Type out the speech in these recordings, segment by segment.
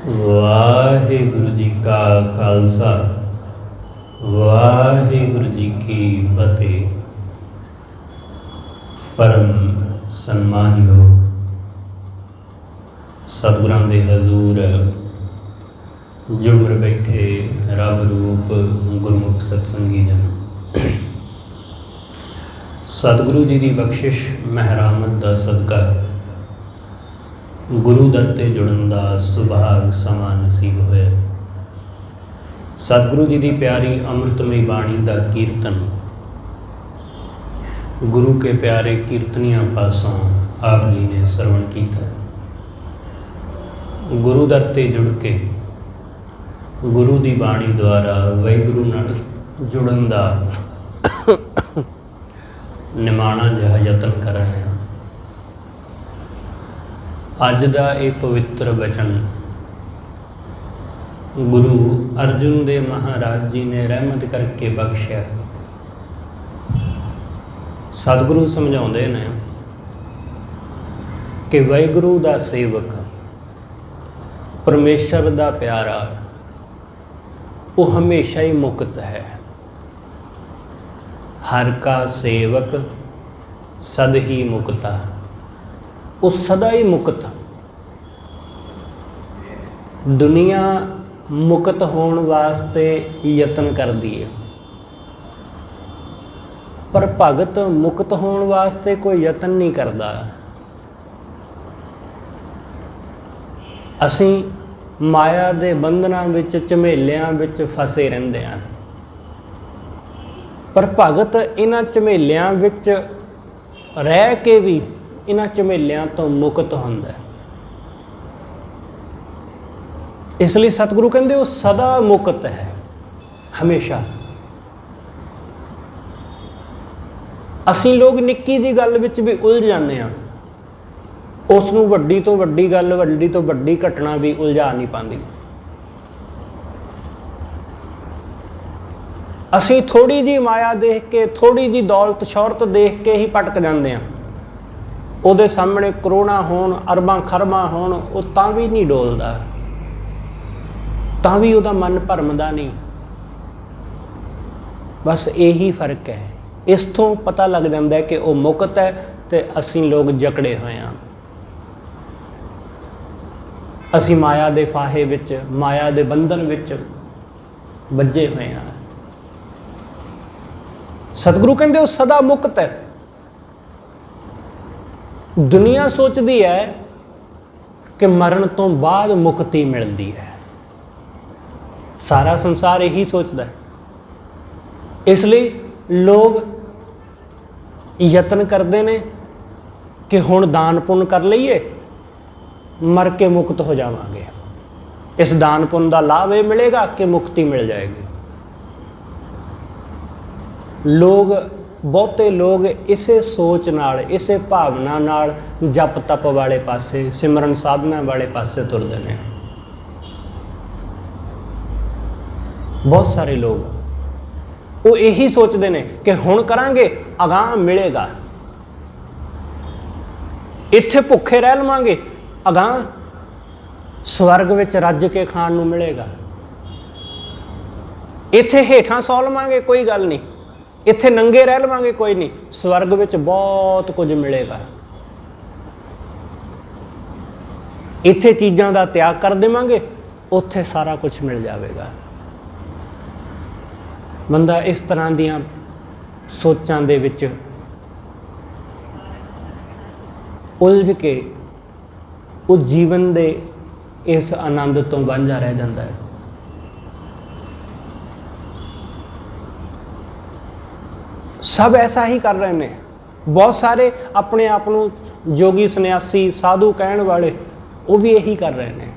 वाहिगुरु जी का खालसा वाहिगुरु जी की फतेह। परम सन्मानयोग सतगुरां दे हजूर जुमर बैठे रब रूप गुरमुख सत्संगी जन, सतगुरु जी की बख्शिश महरामत का सदका गुरु दर ते जुड़न का सुभाग समा नसीब होया। सतगुरु जी की प्यारी अमृतमई बाणी का कीर्तन गुरु के प्यारे कीर्तनिया पासों आप जी ने श्रवण किया। गुरु दर ते जुड़ के गुरु की बाणी द्वारा वाहिगुरु नाल जुड़न का निमाणा जिहा यतन कर रहे हैं। अज का ये पवित्र वचन गुरु अर्जुन देव महाराज जी ने रहमत करके बख्शिया। सतगुरु समझाते हैं कि वाहिगुरु का सेवक परमेश्वर का प्यारा वो हमेशा ही मुक्त है। हर का सेवक सद ही मुक्ता, वो सदा ही मुक्त। दुनिया मुक्त होने वास्ते यतन करती है, पर भगत मुक्त होने वास्ते कोई यतन नहीं करता। असी माया के बंधनां विच झमेलियां विच फसे रहंदे हैं, पर भगत इन्हां झमेलियां विच रह के भी इन्हां झमेलियां तो मुक्त हुंदा है। इसलिए सतगुरु कहते वो सदा मुक्त है, हमेशा। असीं लोग निक्की जी गल विच भी उलझ जाते हैं, उसनूं वड्डी तो वड्डी गल, वड्डी तो वड्डी घटना भी उलझा नहीं पाती। असीं थोड़ी जी माया देख के, थोड़ी जी दौलत शौहरत देख के ही भटक जाते हैं। ਉਹਦੇ सामने ਕਰੋੜਾਂ होण, अरबां खरबां होण, वो तां भी नहीं डोलदा, तां भी ਉਹਦਾ मन भरमदा नहीं। बस यही फर्क है। इस तो पता लग जाता है कि वो मुक्त है तो असीं लोग जकड़े हुए हैं। असीं माया दे फाहे विच, माया दे बंधन विच वज्जे हुए हैं। सतगुरु कहते वो सदा मुक्त है। दुनिया सोचती है कि मरण तो बाद मुक्ति मिलती है, सारा संसार यही सोचता है। इसलिए लोग यतन करते हैं कि हुण दान पुण्य कर लईए, मर के मुक्त हो जावांगे। इस दान पुण्य का लाभ ये मिलेगा कि मुक्ति मिल जाएगी। लोग बहुते लोग इसे सोच नाल, इसे भावना नाल जप तप वाले पासे, सिमरन साधना वाले पासे तुरदे ने। बहुत सारे लोग वो यही सोचते हैं कि हुण करांगे अगां मिलेगा, इत्थे भुखे रह लवांगे अगां स्वर्ग विच रज के खाण नूं मिलेगा, इत्थे हेठां सौ लवांगे कोई गल नहीं, इत्थे नंगे रह लवांगे कोई नहीं, स्वर्ग विच बहुत कुछ मिलेगा। इत्थे चीज़ां दा त्याग कर देवांगे, उत्थे सारा कुछ मिल जाएगा। बंदा इस तरह दियां सोचां दे विच उलझ के वो जीवन दे इस आनंद तो वांझा रह जाता है। सब ऐसा ही कर रहे हैं। बहुत सारे अपने आप को जोगी सन्यासी साधु कहण वाले वो भी यही कर रहे हैं।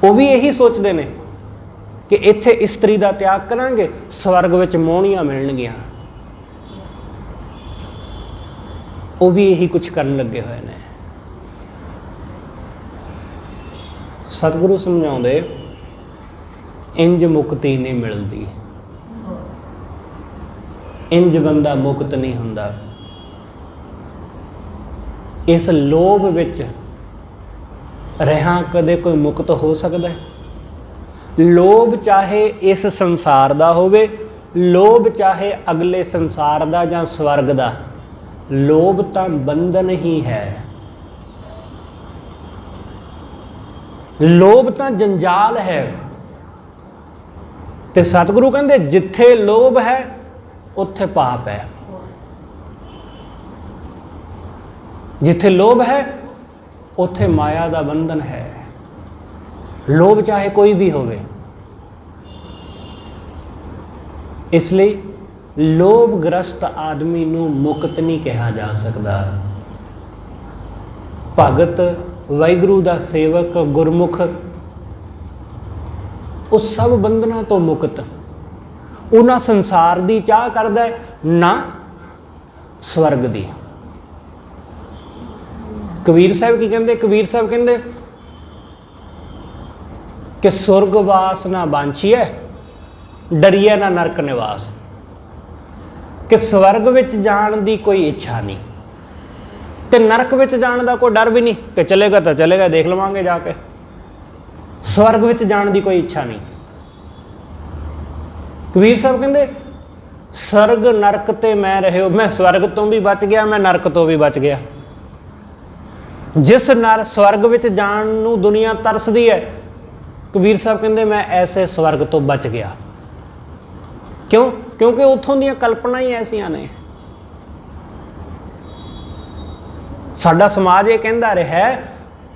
वो भी यही सोचते हैं कि इत्थे इस्त्री का त्याग करांगे, स्वर्ग विच मोहणियां मिलणगियां। वो भी यही कुछ करन लगे हुए हैं। सतगुरु समझाउंदे इंज मुक्ति नहीं मिलती, इंज बंदा मुक्त नहीं हुंदा। इस लोभ विच ਰਿਹਾ ਕਦੇ ਕੋਈ ਮੁਕਤ ਹੋ ਸਕਦਾ ਹੈ? ਲੋਭ ਚਾਹੇ ਇਸ ਸੰਸਾਰ ਦਾ ਹੋਵੇ, ਲੋਭ ਚਾਹੇ ਅਗਲੇ ਸੰਸਾਰ ਦਾ ਜਾਂ ਸਵਰਗ ਦਾ, ਲੋਭ ਤਾਂ ਬੰਧਨ ਹੀ ਹੈ। ਲੋਭ ਤਾਂ ਜੰਜਾਲ ਹੈ। ਤੇ ਸਤਿਗੁਰੂ ਕਹਿੰਦੇ ਜਿੱਥੇ ਲੋਭ ਹੈ ਉੱਥੇ ਪਾਪ ਹੈ। ਜਿੱਥੇ ਲੋਭ ਹੈ ਉੱਥੇ ਮਾਇਆ ਦਾ ਬੰਧਨ ਹੈ। ਲੋਭ ਚਾਹੇ ਕੋਈ ਵੀ ਹੋਵੇ। ਇਸ ਲਈ ਲੋਭਗ੍ਰਸਤ ਆਦਮੀ ਨੂੰ ਮੁਕਤ ਨਹੀਂ ਕਿਹਾ ਜਾ ਸਕਦਾ। ਭਗਤ, ਵਾਹਿਗੁਰੂ ਦਾ ਸੇਵਕ, ਗੁਰਮੁਖ, ਉਹ ਸਭ ਬੰਧਨਾਂ ਤੋਂ ਮੁਕਤ। ਉਹ ਨਾ ਸੰਸਾਰ ਦੀ ਚਾਹ ਕਰਦਾ ਹੈ, ਨਾ ਸਵਰਗ ਦੀ। ਕਬੀਰ ਸਾਹਿਬ ਕੀ ਕਹਿੰਦੇ? ਕਬੀਰ ਸਾਹਿਬ ਕਹਿੰਦੇ ਕਿ ਸੁਰਗਵਾਸ ਨਾ ਬਾਂਛੀਐ, ਡਰੀਏ ਨਾ ਨਰਕ ਨਿਵਾਸ। ਕਿ ਸਵਰਗ ਵਿੱਚ ਜਾਣ ਦੀ ਕੋਈ ਇੱਛਾ ਨਹੀਂ ਤੇ ਨਰਕ ਵਿੱਚ ਜਾਣ ਦਾ ਕੋਈ ਡਰ ਵੀ ਨਹੀਂ ਕਿ ਚਲੇਗਾ ਤਾਂ ਚਲੇਗਾ, ਦੇਖ ਲਵਾਂਗੇ ਜਾ ਕੇ। ਸਵਰਗ ਵਿੱਚ ਜਾਣ ਦੀ ਕੋਈ ਇੱਛਾ ਨਹੀਂ। ਕਬੀਰ ਸਾਹਿਬ ਕਹਿੰਦੇ ਸਰਗ ਨਰਕ ਤੇ ਮੈਂ ਰਹਿਓ, ਮੈਂ ਸਵਰਗ ਤੋਂ ਵੀ ਬਚ ਗਿਆ, ਮੈਂ ਨਰਕ ਤੋਂ ਵੀ ਬਚ ਗਿਆ। ਜਿਸ ਸਵਰਗ ਵਿੱਚ ਜਾਣ ਨੂੰ ਦੁਨੀਆ ਤਰਸਦੀ ਹੈ, ਕਬੀਰ ਸਾਹਿਬ ਕਹਿੰਦੇ ਮੈਂ ਐਸੇ ਸਵਰਗ ਤੋਂ ਬਚ ਗਿਆ। ਕਿਉਂ? ਕਿਉਂਕਿ ਉੱਥੋਂ ਦੀਆਂ ਕਲਪਨਾ ਹੀ ਐਸੀਆਂ ਨੇ। ਸਾਡਾ ਸਮਾਜ ਇਹ ਕਹਿੰਦਾ ਰਿਹਾ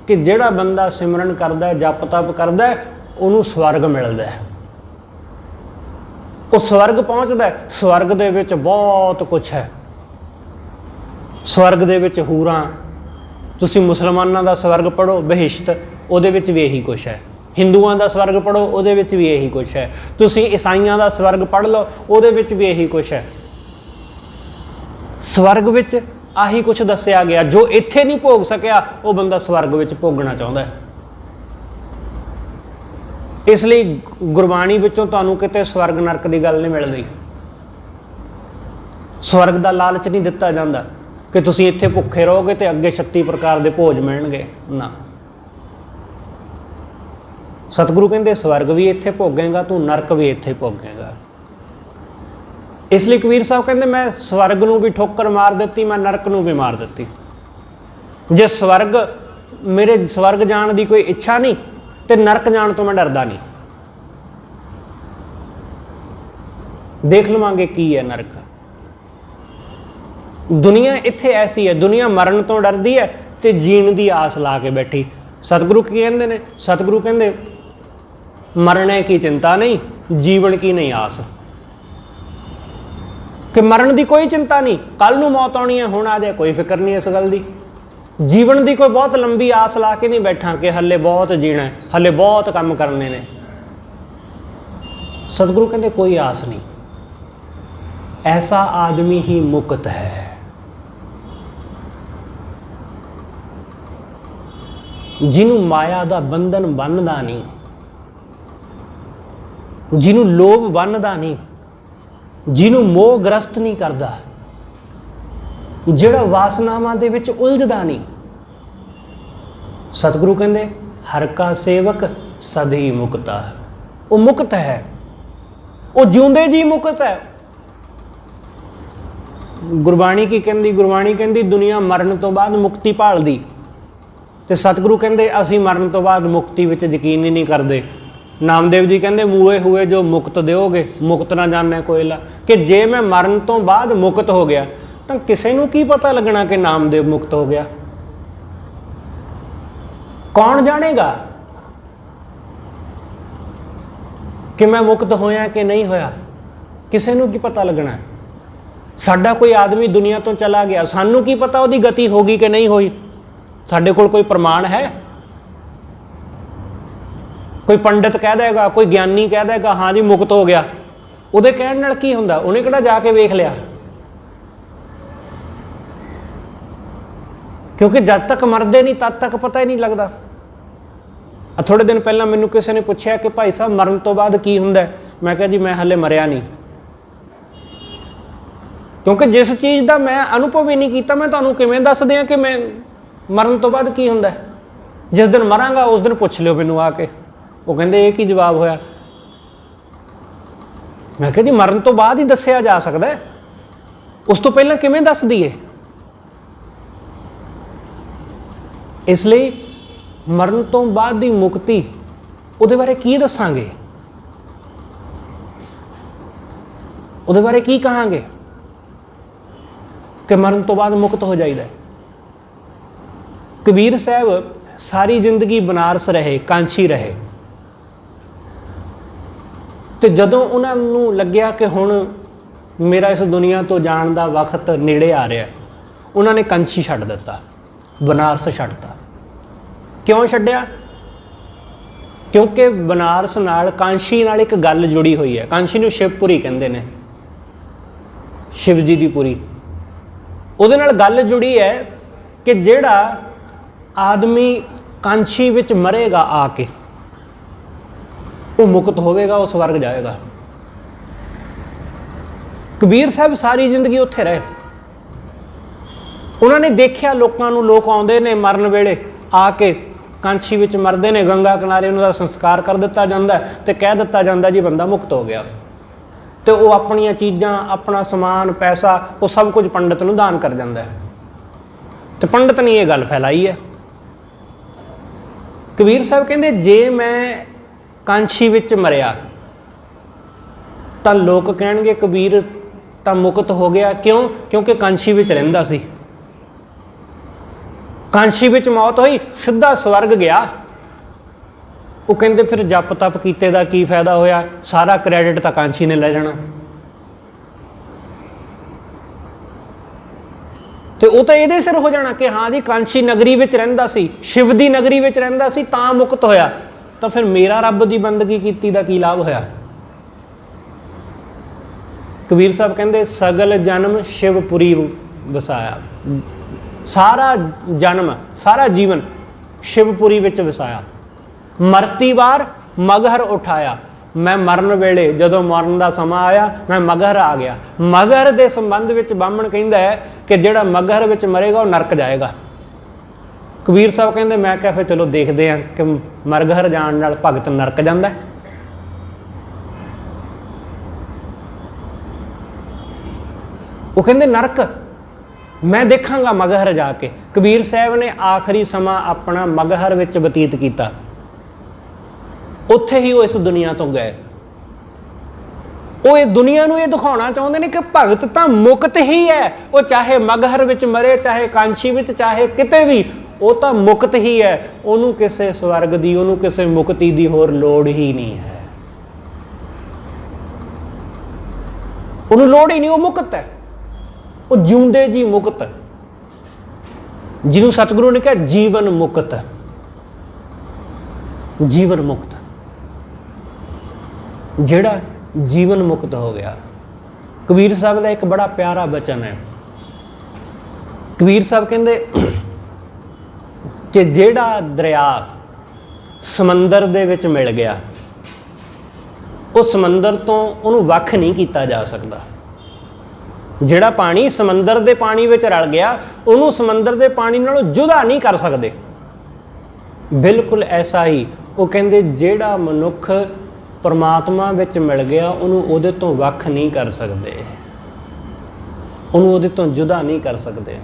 ਕਿ ਜਿਹੜਾ ਬੰਦਾ ਸਿਮਰਨ ਕਰਦਾ, ਜਪ ਤਪ ਕਰਦਾ, ਉਹਨੂੰ ਸਵਰਗ ਮਿਲਦਾ ਹੈ, ਉਹ ਸਵਰਗ ਪਹੁੰਚਦਾ। ਸਵਰਗ ਦੇ ਵਿੱਚ ਬਹੁਤ ਕੁਛ ਹੈ। ਸਵਰਗ ਦੇ ਵਿੱਚ ਹੂਰਾਂ, ਤੁਸੀਂ ਮੁਸਲਮਾਨਾਂ ਦਾ ਸਵਰਗ ਪੜ੍ਹੋ ਬਹਿਸ਼ਤ, ਉਹਦੇ ਵਿੱਚ ਵੀ ਇਹੀ ਕੁਛ ਹੈ। ਹਿੰਦੂਆਂ ਦਾ ਸਵਰਗ ਪੜ੍ਹੋ, ਉਹਦੇ ਵਿੱਚ ਵੀ ਇਹੀ ਕੁਛ ਹੈ। ਤੁਸੀਂ ਈਸਾਈਆਂ ਦਾ ਸਵਰਗ ਪੜ੍ਹ ਲਓ, ਉਹਦੇ ਵਿੱਚ ਵੀ ਇਹੀ ਕੁਛ ਹੈ। ਸਵਰਗ ਵਿੱਚ ਆਹੀ ਕੁਛ ਦੱਸਿਆ ਗਿਆ। ਜੋ ਇੱਥੇ ਨਹੀਂ ਭੋਗ ਸਕਿਆ, ਉਹ ਬੰਦਾ ਸਵਰਗ ਵਿੱਚ ਭੋਗਣਾ ਚਾਹੁੰਦਾ ਹੈ। ਇਸ ਲਈ ਗੁਰਬਾਣੀ ਵਿੱਚੋਂ ਤੁਹਾਨੂੰ ਕਿਤੇ ਸਵਰਗ ਨਰਕ ਦੀ ਗੱਲ ਨਹੀਂ ਮਿਲਦੀ। ਸਵਰਗ ਦਾ ਲਾਲਚ ਨਹੀਂ ਦਿੱਤਾ ਜਾਂਦਾ ਕਿ ਤੁਸੀਂ ਇੱਥੇ ਭੁੱਖੇ ਰਹੋਗੇ ਤੇ ਅੱਗੇ 36 ਪ੍ਰਕਾਰ ਦੇ ਭੋਜ ਮਿਲਣਗੇ, ਨਾ। ਸਤਿਗੁਰੂ ਕਹਿੰਦੇ ਸਵਰਗ ਵੀ ਇੱਥੇ ਭੋਗੇਗਾ ਤੂੰ, ਨਰਕ ਵੀ ਇੱਥੇ ਭੋਗੇਗਾ। ਇਸ ਲਈ ਕਬੀਰ ਸਾਹਿਬ ਕਹਿੰਦੇ ਮੈਂ ਸਵਰਗ ਨੂੰ ਵੀ ਠੋਕਰ ਮਾਰ ਦਿੱਤੀ, ਮੈਂ ਨਰਕ ਨੂੰ ਵੀ ਮਾਰ ਦਿੱਤੀ। ਜੇ ਮੇਰੇ ਸਵਰਗ ਜਾਣ ਦੀ ਕੋਈ ਇੱਛਾ ਨਹੀਂ ਤੇ ਨਰਕ ਜਾਣ ਤੋਂ ਮੈਂ ਡਰਦਾ ਨਹੀਂ। ਦੇਖ ਲਵਾਂਗੇ ਕੀ ਹੈ ਨਰਕ। ਦੁਨੀਆ ਇੱਥੇ ਐਸੀ ਹੈ, ਦੁਨੀਆ ਮਰਨ ਤੋਂ ਡਰਦੀ ਹੈ ਤੇ ਜੀਣ ਦੀ ਆਸ ਲਾ ਕੇ ਬੈਠੀ। ਸਤਿਗੁਰੂ ਕੀ ਕਹਿੰਦੇ ਨੇ? ਸਤਿਗੁਰੂ ਕਹਿੰਦੇ ਮਰਨੇ ਕੀ ਚਿੰਤਾ ਨਹੀਂ, ਜੀਵਨ ਕੀ ਨਹੀਂ ਆਸ। ਕਿ ਮਰਨ ਦੀ ਕੋਈ ਚਿੰਤਾ ਨਹੀਂ, ਕੱਲ ਨੂੰ ਮੌਤ ਆਉਣੀ ਹੈ, ਹੁਣ ਆ ਜਾਏ, ਕੋਈ ਫਿਕਰ ਨਹੀਂ ਇਸ ਗੱਲ ਦੀ। ਜੀਵਨ ਦੀ ਕੋਈ ਬਹੁਤ ਲੰਬੀ ਆਸ ਲਾ ਕੇ ਨਹੀਂ ਬੈਠਾ ਕਿ ਹੱਲੇ ਬਹੁਤ ਜੀਣਾ ਹੈ, ਹੱਲੇ ਬਹੁਤ ਕੰਮ ਕਰਨੇ ਨੇ। ਸਤਿਗੁਰੂ ਕਹਿੰਦੇ ਕੋਈ ਆਸ ਨਹੀਂ। ਐਸਾ ਆਦਮੀ ਹੀ ਮੁਕਤ ਹੈ। ਜਿਹਨੂੰ ਮਾਇਆ ਦਾ ਬੰਧਨ ਬੰਨਦਾ ਨਹੀਂ, ਜਿਹਨੂੰ ਲੋਭ ਬੰਨਦਾ ਨਹੀਂ, ਜਿਹਨੂੰ ਮੋਹਗ੍ਰਸਤ ਨਹੀਂ ਕਰਦਾ, ਜਿਹੜਾ ਵਾਸਨਾਵਾਂ ਦੇ ਵਿੱਚ ਉਲਝਦਾ ਨਹੀਂ। ਸਤਿਗੁਰੂ ਕਹਿੰਦੇ ਹਰ ਕਾ ਸੇਵਕ ਸਦੀ ਮੁਕਤਾ। ਉਹ ਮੁਕਤ ਹੈ, ਉਹ ਜਿਉਂਦੇ ਜੀ ਮੁਕਤ ਹੈ। ਗੁਰਬਾਣੀ ਕੀ ਕਹਿੰਦੀ? ਗੁਰਬਾਣੀ ਕਹਿੰਦੀ ਦੁਨੀਆ ਮਰਨ ਤੋਂ ਬਾਅਦ ਮੁਕਤੀ ਭਾਲਦੀ, ਤੇ ਸਤਿਗੁਰੂ ਕਹਿੰਦੇ ਅਸੀਂ ਮਰਨ ਤੋਂ ਬਾਅਦ ਮੁਕਤੀ ਵਿੱਚ ਯਕੀਨ ਹੀ ਨਹੀਂ ਕਰਦੇ। ਨਾਮਦੇਵ ਜੀ ਕਹਿੰਦੇ ਮੂਏ ਹੋਏ ਜੋ ਮੁਕਤ ਦਿਓਗੇ, ਮੁਕਤ ਨਾ ਜਾਣੇ ਕੋਇਲਾ। ਕਿ ਜੇ ਮੈਂ ਮਰਨ ਤੋਂ ਬਾਅਦ ਮੁਕਤ ਹੋ ਗਿਆ ਤਾਂ ਕਿਸੇ ਨੂੰ ਕੀ ਪਤਾ ਲੱਗਣਾ ਕਿ ਨਾਮਦੇਵ ਮੁਕਤ ਹੋ ਗਿਆ? ਕੌਣ ਜਾਣੇਗਾ ਕਿ ਮੈਂ ਮੁਕਤ ਹੋਇਆ ਕਿ ਨਹੀਂ ਹੋਇਆ? ਕਿਸੇ ਨੂੰ ਕੀ ਪਤਾ ਲੱਗਣਾ? ਸਾਡਾ ਕੋਈ ਆਦਮੀ ਦੁਨੀਆ ਤੋਂ ਚਲਾ ਗਿਆ, ਸਾਨੂੰ ਕੀ ਪਤਾ ਉਹਦੀ ਗਤੀ ਹੋ ਗਈ ਕਿ ਨਹੀਂ ਹੋਈ? ਸਾਡੇ ਕੋਲ ਕੋਈ ਪ੍ਰਮਾਣ ਹੈ? ਕੋਈ ਪੰਡਿਤ ਕਹਿ ਦੇਗਾ, ਕੋਈ ਗਿਆਨੀ ਕਹਿ ਦੇਗਾ ਹਾਂ ਜੀ ਮੁਕਤ ਹੋ ਗਿਆ, ਉਹਦੇ ਕਹਿਣ ਨਾਲ ਕੀ ਹੁੰਦਾ? ਉਹਨੇ ਕਿਹੜਾ ਜਾ ਕੇ ਵੇਖ ਲਿਆ? ਕਿਉਂਕਿ ਜਦ ਤੱਕ ਮਰਦੇ ਨਹੀਂ ਤਦ ਤੱਕ ਪਤਾ ਹੀ ਨਹੀਂ ਲੱਗਦਾ। ਥੋੜੇ ਦਿਨ ਪਹਿਲਾਂ ਮੈਨੂੰ ਕਿਸੇ ਨੇ ਪੁੱਛਿਆ ਕਿ ਭਾਈ ਸਾਹਿਬ ਮਰਨ ਤੋਂ ਬਾਅਦ ਕੀ ਹੁੰਦਾ? ਮੈਂ ਕਿਹਾ ਜੀ ਮੈਂ ਹਾਲੇ ਮਰਿਆ ਨਹੀਂ। ਕਿਉਂਕਿ ਜਿਸ ਚੀਜ਼ ਦਾ ਮੈਂ ਅਨੁਭਵ ਹੀ ਨਹੀਂ ਕੀਤਾ, ਮੈਂ ਤੁਹਾਨੂੰ ਕਿਵੇਂ ਦੱਸ ਦਿਆਂ ਕਿ ਮੈਂ ਮਰਨ ਤੋਂ ਬਾਅਦ ਕੀ ਹੁੰਦਾ? जिस दिन मरांगा उस दिन पुछ लियो मैनू आके। वो कहते एक ही जवाब होया। मैं कहा जी मरण तो बाद ही दसिया जा सकता है, उस तो पहला किवें दस दईए। इसलिए मरण तो बाद की मुक्ति उहदे बारे की दसांगे, उहदे बारे की कहांगे कि मरण तो बाद मुक्त हो जाइदा। कबीर साहब सारी जिंदगी बनारस रहे, कांची रहे, तो जदों उन्होंने लग्या कि हुण मेरा इस दुनिया तो जाण दा वक्त नेड़े आ रहा, उन्होंने कांची छड्ड दिता, बनारस छड्डता। क्यों छड्डिया? क्योंकि बनारस नाल कांशी नाल एक गल जुड़ी हुई है। कांशी नूं शिवपुरी कहंदे ने, शिव जी दी पुरी। उहदे नाल गल जुड़ी है कि जिहड़ा आदमी कांशी विच मरेगा आके, वो मुक्त होवेगा, वो स्वर्ग जाएगा। कबीर साहब सारी जिंदगी उत्थे रहे। उन्होंने देखिया लोगों नूं, लोग आउंदे ने मरन वेले आके कांछी विच मरदे ने, गंगा किनारे उन्होंने संस्कार कर दिता जाता है, तो कह दिता जाता जी बंदा मुक्त हो गया। तो वो अपनिया चीज़ां, अपना समान, पैसा, वो सब कुछ पंडित नूं दान कर जाता है। तो पंडित ने ये गल फैलाई है। कबीर साहब कहते जे मैं कांछी विच मरिया तो लोग कहेंगे कबीर तो मुक्त हो गया। क्यों? क्योंकि कांछी विच रहिंदा सी, कांछी विच मौत हुई, सीधा स्वर्ग गया। वो कहते फिर जप तप कीते दा की फायदा होया, सारा क्रैडिट तो कांछी ने ले जाना। तो वो तो ये सिर हो जाना कि हाँ जी कांछी नगरी विच रहिंदा सी, शिव दी नगरी विच रहिंदा सी तां मुक्त होया, तो फिर मेरा रब दी बंदगी कीती दा की लाभ होया। कबीर साहब कहते सगल जन्म शिवपुरी वसाया, सारा जन्म सारा जीवन शिवपुरी विच वसाया। मरती बार मगहर उठाया, मैं मरन वेले जदों मरन का समा आया मैं मगहर आ गया। मगहर के संबंध में बामण कहता है कि जिहड़ा मगहर विच मरेगा वह नरक जाएगा। कबीर साहब कहते मैं क्या फिर चलो देखते हैं कि मरगहर जाण नाल भगत नरक जांदा है। वो कहते नरक मैं देखांगा मगहर जाके। कबीर साहब ने आखिरी समा अपना मगहर विच बतीत किया, उत्थे ही वो इस दुनिया तो गए। वो इस दुनिया नूं ये दिखाना चाहते हैं कि भगत तो मुक्त ही है, वो चाहे मगहर विच मरे, चाहे कांछी विच, चाहे किते भी, वो तो मुक्त ही है। उन्होंने किसी स्वर्ग की, उन्होंने किसी मुक्ति की होर लोड़ ही नहीं है, उन्होंने लोड़ ही नहीं, वो मुक्त है, वो जिउंदे जी मुक्त, जिन्होंने सतगुरु ने कहा जीवन मुक्त, जीवन मुक्त, जिहड़ा जीवन मुक्त हो गया। कबीर साहब का एक बड़ा प्यारा बचन है। कबीर साहब कहते कि जिहड़ा दरिया समंदर दे विच मिल गया, उस समंदर तो उन्होंने वख नहीं किया जा सकता। जिहड़ा पानी समंदर दे पानी विच रल गया, उन्होंने समंदर दे पानी नालों जुदा नहीं कर सकते। बिल्कुल ऐसा ही वो कहते जिहड़ा मनुख परमात्मा विच मिल गया, उन्होंने उहदे तो वख नहीं कर सकते, उन्होंने उहदे तो जुदा नहीं कर सकते।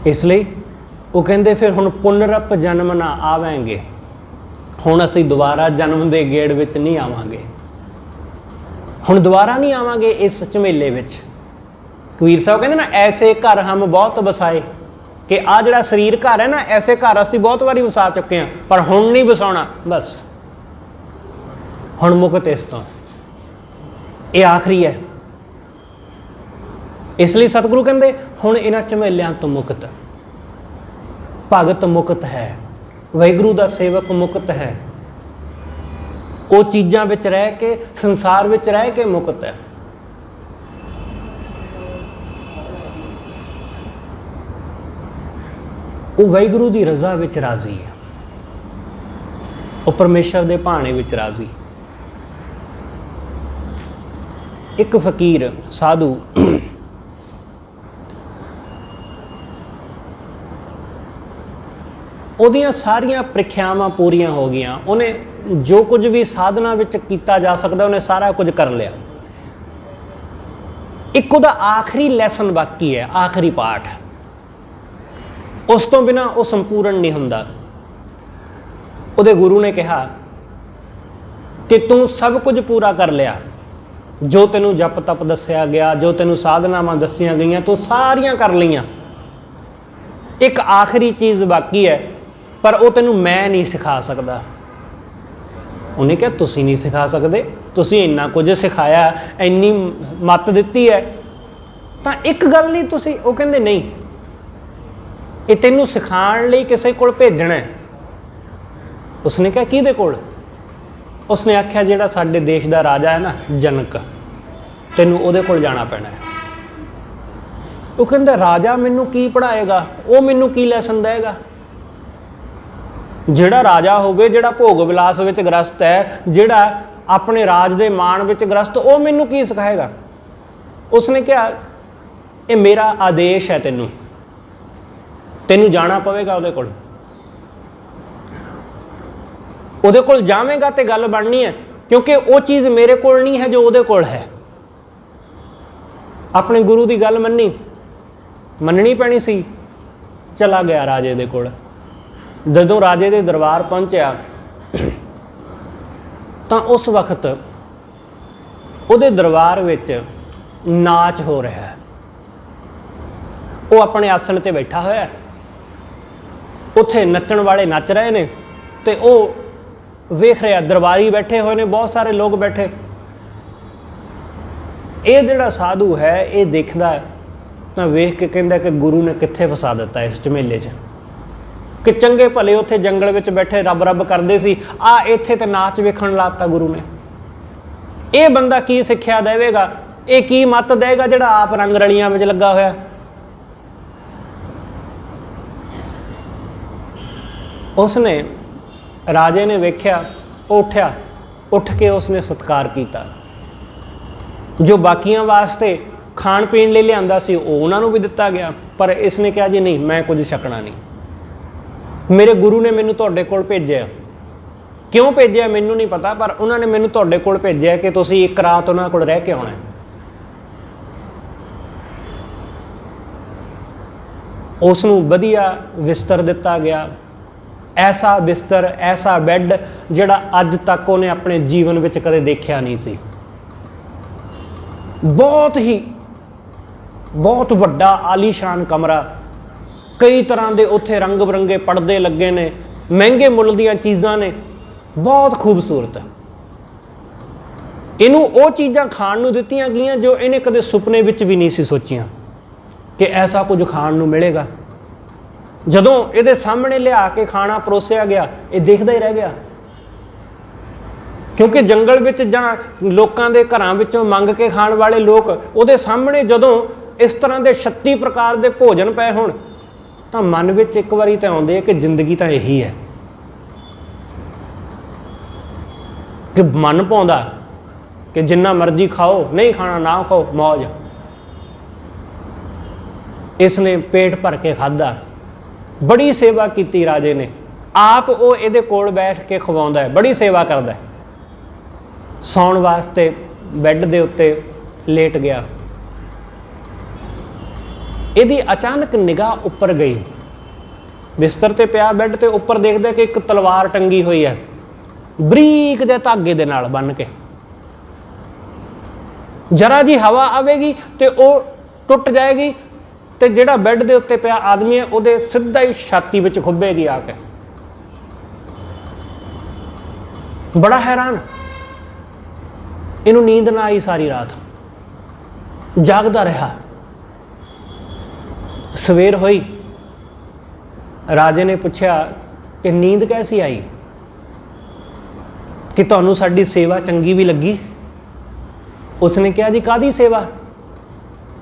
इसलिए वो कहते फिर हुण पुनरप जन्म ना आवेंगे, हुण असीं दोबारा जन्म दे गेड़ विच नहीं आवांगे, हुण दोबारा नहीं आवांगे इस झमेले विच। कबीर साहब कहते ना ऐसे घर हम बहुत बसाए कि आ जिहड़ा शरीर घर है ना, ऐसे घर असीं बहुत बारी वसा चुके हैं, पर हुण नहीं वसाउणा, बस हुण मुक्त इस तो, ये आखिरी है। इसलिए सतगुरु कहते हुण इन्हां झमेलियां तो मुक्त, भगत मुक्त है, वाहिगुरू दा सेवक मुक्त है, वो चीज़ां विच रह के, संसार विच रह के मुक्त है। वो वाहिगुरू की रज़ा विच राजी है, वो परमेश्वर के भाणे विच राजी। एक फकीर साधु ਉਹਦੀਆਂ ਸਾਰੀਆਂ ਪ੍ਰੀਖਿਆਵਾਂ ਪੂਰੀਆਂ ਹੋ ਗਈਆਂ, ਉਹਨੇ ਜੋ ਕੁਝ ਵੀ ਸਾਧਨਾ ਵਿੱਚ ਕੀਤਾ ਜਾ ਸਕਦਾ ਉਹਨੇ ਸਾਰਾ ਕੁਝ ਕਰ ਲਿਆ। ਇੱਕ ਉਹਦਾ ਆਖਰੀ ਲੈਸਨ ਬਾਕੀ ਹੈ, ਆਖਰੀ ਪਾਠ, ਉਸ ਤੋਂ ਬਿਨਾਂ ਉਹ ਸੰਪੂਰਨ ਨਹੀਂ ਹੁੰਦਾ। ਉਹਦੇ ਗੁਰੂ ਨੇ ਕਿਹਾ ਕਿ ਤੂੰ ਸਭ ਕੁਝ ਪੂਰਾ ਕਰ ਲਿਆ, ਜੋ ਤੈਨੂੰ ਜਪ ਤਪ ਦੱਸਿਆ ਗਿਆ, ਜੋ ਤੈਨੂੰ ਸਾਧਨਾਵਾਂ ਦੱਸੀਆਂ ਗਈਆਂ ਤੂੰ ਸਾਰੀਆਂ ਕਰ ਲਈਆਂ, ਇੱਕ ਆਖਰੀ ਚੀਜ਼ ਬਾਕੀ ਹੈ, ਪਰ ਉਹ ਤੈਨੂੰ ਮੈਂ ਨਹੀਂ ਸਿਖਾ ਸਕਦਾ। ਉਹਨੇ ਕਿਹਾ ਤੁਸੀਂ ਨਹੀਂ ਸਿਖਾ ਸਕਦੇ, ਤੁਸੀਂ ਇੰਨਾ ਕੁਝ ਸਿਖਾਇਆ, ਇੰਨੀ ਮੱਤ ਦਿੱਤੀ ਹੈ, ਤਾਂ ਇੱਕ ਗੱਲ ਨਹੀਂ ਤੁਸੀਂ। ਉਹ ਕਹਿੰਦੇ ਨਹੀਂ, ਇਹ ਤੈਨੂੰ ਸਿਖਾਉਣ ਲਈ ਕਿਸੇ ਕੋਲ ਭੇਜਣਾ ਹੈ। ਉਸਨੇ ਕਿਹਾ ਕਿਹਦੇ ਕੋਲ? ਉਸਨੇ ਆਖਿਆ ਜਿਹੜਾ ਸਾਡੇ ਦੇਸ਼ ਦਾ ਰਾਜਾ ਹੈ ਨਾ, ਜਨਕ, ਤੈਨੂੰ ਉਹਦੇ ਕੋਲ ਜਾਣਾ ਪੈਣਾ ਹੈ। ਉਹ ਕਹਿੰਦਾ ਰਾਜਾ ਮੈਨੂੰ ਕੀ ਪੜ੍ਹਾਏਗਾ, ਉਹ ਮੈਨੂੰ ਕੀ ਲੈਸਨ ਦੇਵੇਗਾ? ਜਿਹੜਾ ਰਾਜਾ ਹੋਵੇ, ਜਿਹੜਾ ਭੋਗ ਵਿਲਾਸ ਵਿੱਚ ਗ੍ਰਸਤ ਹੈ, ਜਿਹੜਾ ਆਪਣੇ ਰਾਜ ਦੇ ਮਾਣ ਵਿੱਚ ਗ੍ਰਸਤ, ਉਹ ਮੈਨੂੰ ਕੀ ਸਿਖਾਏਗਾ? ਉਸਨੇ ਕਿਹਾ ਇਹ ਮੇਰਾ ਆਦੇਸ਼ ਹੈ, ਤੈਨੂੰ ਜਾਣਾ ਪਵੇਗਾ ਉਹਦੇ ਕੋਲ। ਉਹਦੇ ਕੋਲ ਜਾਵੇਂਗਾ ਤੇ ਗੱਲ ਬਣਨੀ ਹੈ, ਕਿਉਂਕਿ ਉਹ ਚੀਜ਼ ਮੇਰੇ ਕੋਲ ਨਹੀਂ ਹੈ ਜੋ ਉਹਦੇ ਕੋਲ ਹੈ। ਆਪਣੇ ਗੁਰੂ ਦੀ ਗੱਲ ਮੰਨਣੀ ਪੈਣੀ ਸੀ। ਚਲਾ ਗਿਆ ਰਾਜੇ ਦੇ ਕੋਲ। ਜਦੋਂ ਰਾਜੇ ਦੇ ਦਰਬਾਰ ਪਹੁੰਚਿਆ ਤਾਂ ਉਸ ਵਕਤ ਉਹਦੇ ਦਰਬਾਰ ਵਿੱਚ ਨਾਚ ਹੋ ਰਿਹਾ ਹੈ। ਉਹ ਆਪਣੇ ਆਸਣ ਤੇ ਬੈਠਾ ਹੋਇਆ ਹੈ, ਉੱਥੇ ਨੱਚਣ ਵਾਲੇ ਨੱਚ ਰਹੇ ਨੇ ਤੇ ਉਹ ਵੇਖ ਰਿਹਾ, ਦਰਬਾਰੀ ਬੈਠੇ ਹੋਏ ਨੇ, ਬਹੁਤ ਸਾਰੇ ਲੋਕ ਬੈਠੇ। ਇਹ ਜਿਹੜਾ ਸਾਧੂ ਹੈ ਇਹ ਦੇਖਦਾ ਤਾਂ ਵੇਖ ਕੇ ਕਹਿੰਦਾ ਕਿ ਗੁਰੂ ਨੇ ਕਿੱਥੇ ਫਸਾ ਦਿੱਤਾ ਇਸ ਝਮੇਲੇ 'ਚ, ਕਿ ਚੰਗੇ ਭਲੇ ਉੱਥੇ ਜੰਗਲ ਵਿੱਚ ਬੈਠੇ ਰੱਬ ਰੱਬ ਕਰਦੇ ਸੀ, ਆ ਇੱਥੇ ਤੇ ਨਾਚ ਵੇਖਣ ਲਾਤਾ ਗੁਰੂ ਨੇ। ਇਹ ਬੰਦਾ ਕੀ ਸਿੱਖਿਆ ਦੇਵੇਗਾ, ਇਹ ਕੀ ਮੱਤ ਦੇਵੇਗਾ ਜਿਹੜਾ ਆਪ ਰੰਗ ਰਲੀਆਂ ਵਿੱਚ ਲੱਗਾ ਹੋਇਆ। ਉਸਨੇ, ਰਾਜੇ ਨੇ ਵੇਖਿਆ, ਉਹ ਉੱਠਿਆ, ਉੱਠ ਕੇ ਉਸਨੇ ਸਤਿਕਾਰ ਕੀਤਾ। ਜੋ ਬਾਕੀਆਂ ਵਾਸਤੇ ਖਾਣ ਪੀਣ ਲਈ ਲਿਆਂਦਾ ਸੀ ਉਹ ਉਹਨਾਂ ਨੂੰ ਵੀ ਦਿੱਤਾ ਗਿਆ, ਪਰ ਇਸਨੇ ਕਿਹਾ ਜੀ ਨਹੀਂ, ਮੈਂ ਕੁਝ ਛਕਣਾ ਨਹੀਂ, ਮੇਰੇ ਗੁਰੂ ਨੇ ਮੈਨੂੰ ਤੁਹਾਡੇ ਕੋਲ ਭੇਜਿਆ। ਕਿਉਂ ਭੇਜਿਆ ਮੈਨੂੰ ਨਹੀਂ ਪਤਾ, ਪਰ ਉਹਨਾਂ ਨੇ ਮੈਨੂੰ ਤੁਹਾਡੇ ਕੋਲ ਭੇਜਿਆ ਕਿ ਤੁਸੀਂ ਇੱਕ ਰਾਤ ਉਹਨਾਂ ਕੋਲ ਰਹਿ ਕੇ ਆਉਣਾ। ਉਸ ਨੂੰ ਵਧੀਆ ਬਿਸਤਰ ਦਿੱਤਾ ਗਿਆ, ਐਸਾ ਬਿਸਤਰ, ਐਸਾ ਬੈੱਡ ਜਿਹੜਾ ਅੱਜ ਤੱਕ ਉਹਨੇ ਆਪਣੇ ਜੀਵਨ ਵਿੱਚ ਕਦੇ ਦੇਖਿਆ ਨਹੀਂ ਸੀ। ਬਹੁਤ ਵੱਡਾ ਆਲੀਸ਼ਾਨ ਕਮਰਾ, ਕਈ ਤਰ੍ਹਾਂ ਦੇ ਉੱਥੇ ਰੰਗ ਬਰੰਗੇ ਪਰਦੇ ਲੱਗੇ ਨੇ, ਮਹਿੰਗੇ ਮੁੱਲ ਦੀਆਂ ਚੀਜ਼ਾਂ ਨੇ, ਬਹੁਤ ਖੂਬਸੂਰਤ। ਇਹਨੂੰ ਉਹ ਚੀਜ਼ਾਂ ਖਾਣ ਨੂੰ ਦਿੱਤੀਆਂ ਗਈਆਂ ਜੋ ਇਹਨੇ ਕਦੇ ਸੁਪਨੇ ਵਿੱਚ ਵੀ ਨਹੀਂ ਸੀ ਸੋਚੀਆਂ ਕਿ ਐਸਾ ਕੁਝ ਖਾਣ ਨੂੰ ਮਿਲੇਗਾ। ਜਦੋਂ ਇਹਦੇ ਸਾਹਮਣੇ ਲਿਆ ਕੇ ਖਾਣਾ ਪਰੋਸਿਆ ਗਿਆ, ਇਹ ਦੇਖਦਾ ਹੀ ਰਹਿ ਗਿਆ, ਕਿਉਂਕਿ ਜੰਗਲ ਵਿੱਚ ਜਾਂ ਲੋਕਾਂ ਦੇ ਘਰਾਂ ਵਿੱਚੋਂ ਮੰਗ ਕੇ ਖਾਣ ਵਾਲੇ ਲੋਕ ਉਹਦੇ ਸਾਹਮਣੇ ਜਦੋਂ ਇਸ ਤਰ੍ਹਾਂ ਦੇ 36 ਪ੍ਰਕਾਰ ਦੇ ਭੋਜਨ ਪਏ ਹੋਣ ਤਾਂ ਮਨ ਵਿੱਚ ਇੱਕ ਵਾਰੀ ਤਾਂ ਆਉਂਦੇ ਕਿ ਜ਼ਿੰਦਗੀ ਤਾਂ ਇਹੀ ਹੈ, ਕਿ ਮਨ ਪਾਉਂਦਾ ਕਿ ਜਿੰਨਾ ਮਰਜ਼ੀ ਖਾਓ, ਨਹੀਂ ਖਾਣਾ ਨਾ ਖਾਓ, ਮੌਜ। ਇਸ ਨੇ ਪੇਟ ਭਰ ਕੇ ਖਾਧਾ, ਬੜੀ ਸੇਵਾ ਕੀਤੀ ਰਾਜੇ ਨੇ, ਆਪ ਉਹ ਇਹਦੇ ਕੋਲ ਬੈਠ ਕੇ ਖਵਾਉਂਦਾ ਹੈ, ਬੜੀ ਸੇਵਾ ਕਰਦਾ ਹੈ। ਸੌਣ ਵਾਸਤੇ ਬੈੱਡ ਦੇ ਉੱਤੇ ਲੇਟ ਗਿਆ, ਇਹਦੀ ਅਚਾਨਕ ਨਿਗਾਹ ਉੱਪਰ ਗਈ, ਬਿਸਤਰ ਤੇ ਪਿਆ ਬੈੱਡ ਤੇ ਉੱਪਰ ਦੇਖਦਾ ਕਿ ਇੱਕ ਤਲਵਾਰ ਟੰਗੀ ਹੋਈ ਹੈ, ਬਰੀਕ ਜਿਹੇ ਧਾਗੇ ਦੇ ਨਾਲ ਬੰਨ੍ਹ ਕੇ। ਜਰਾ ਜੀ ਹਵਾ ਆਵੇਗੀ ਤੇ ਉਹ ਟੁੱਟ ਜਾਏਗੀ ਤੇ ਜਿਹੜਾ ਬੈੱਡ ਦੇ ਉੱਤੇ ਪਿਆ ਆਦਮੀ ਹੈ ਉਹਦੇ ਸਿੱਧਾ ਹੀ ਛਾਤੀ ਵਿੱਚ ਖੁੱਭੇਗੀ ਆ ਕੇ। ਬੜਾ ਹੈਰਾਨ, ਇਹਨੂੰ ਨੀਂਦ ਨਾ ਆਈ, ਸਾਰੀ ਰਾਤ ਜਾਗਦਾ ਰਿਹਾ। ਸਵੇਰ ਹੋਈ, ਰਾਜੇ ਨੇ ਪੁੱਛਿਆ ਕਿ ਨੀਂਦ ਕੈਸੀ ਆਈ, ਕਿ ਤੁਹਾਨੂੰ ਸਾਡੀ ਸੇਵਾ ਚੰਗੀ ਵੀ ਲੱਗੀ? ਉਸਨੇ ਕਿਹਾ ਜੀ ਕਾਹਦੀ ਸੇਵਾ,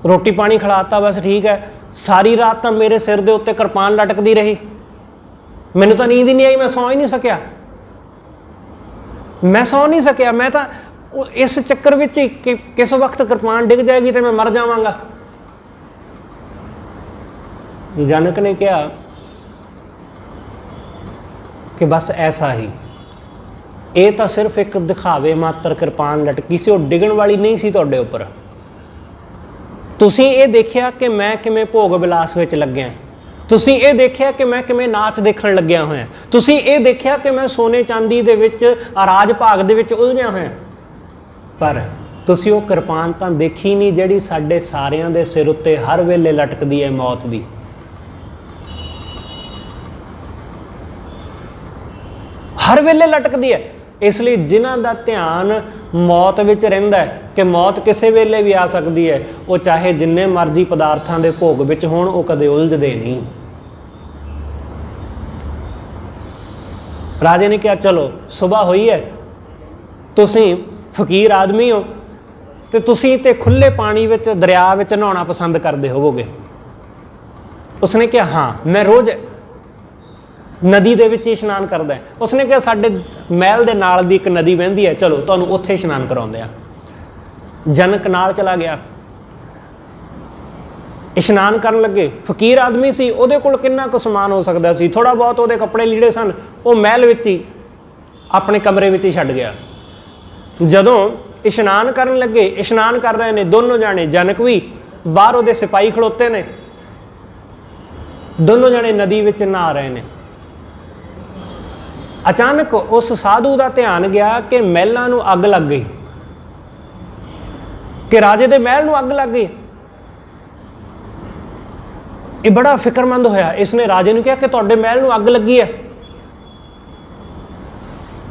ਰੋਟੀ ਪਾਣੀ ਖਿਲਾਤਾ ਬਸ ਠੀਕ ਹੈ, ਸਾਰੀ ਰਾਤ ਤਾਂ ਮੇਰੇ ਸਿਰ ਦੇ ਉੱਤੇ ਕਿਰਪਾਨ ਲਟਕਦੀ ਰਹੀ, ਮੈਨੂੰ ਤਾਂ ਨੀਂਦ ਹੀ ਨਹੀਂ ਆਈ, ਮੈਂ ਸੌਂ ਹੀ ਨਹੀਂ ਸਕਿਆ, ਮੈਂ ਤਾਂ ਇਸ ਚੱਕਰ ਵਿੱਚ ਕਿ ਕਿਸ ਵਕਤ ਕਿਰਪਾਨ ਡਿੱਗ ਜਾਏਗੀ ਤੇ ਮੈਂ ਮਰ ਜਾਵਾਂਗਾ। ਜਨਕ ਨੇ ਕਿਹਾ कि बस ऐसा ही। ये तो सिर्फ एक दिखावे मात्र किरपान लटकी सी, वो डिगण वाली नहीं सी तुहाडे उपर। तुसीं ये देखिया कि मैं किवें भोग विलास विच लग्या, तुसीं ये देखिया कि मैं किवें नाच देखण लग्या होया, तुसीं ये देखिया कि मैं सोने चांदी दे विच राज भाग दे विच उलझिया होया, पर तुसीं वो किरपान तां देखी नहीं जिहड़ी साडे सारियां दे सिर उत्ते हर वेले लटकदी है मौत दी। हर वेले लटकदी है। इसलिए जिन्हां दा ध्यान मौत विच रहिंदा है कि मौत किसी वेले भी आ सकती है, वो चाहे जिन्ने मर्जी पदार्थां दे भोग विच होण, वो कदे उलझदे नहीं। राजे ने कहा चलो सुबह हुई है, तुसीं फकीर आदमी हो ते तुसीं ते खुले पानी विच दरिया विच नहाउणा पसंद करदे होवोगे। उसने कहा हाँ, मैं रोज़ नदी दे विच इशनान करदा है। उसने कहा साडे महल दे नाल दी एक नदी बहंदी है, चलो तुहानूं उत्थे इशनान कराउंदे आ। जनक नाल चला गया, इशनान करन लगे। फकीर आदमी सी, उहदे कोल किन्ना कुछ समान हो सकदा सी, थोड़ा बहुत उहदे कपड़े लीड़े सन, वो महल विच ही अपने कमरे विच ही छड्ड गया। जदों इशनान करन लगे, इशनान कर रहे ने दोनों जाने, जनक भी बाहर उहदे सिपाही खड़ोते ने, दोनों जाने नदी विच नहा रहे ने। अचानक उस साधु का ध्यान गया कि महलों नूं अग लग गई, कि राजे दे महल नूं अग लग गई। ये बड़ा फिक्रमंद होया। इसने राजे नूं कहा कि तुहाडे महल नूं अग लगी है।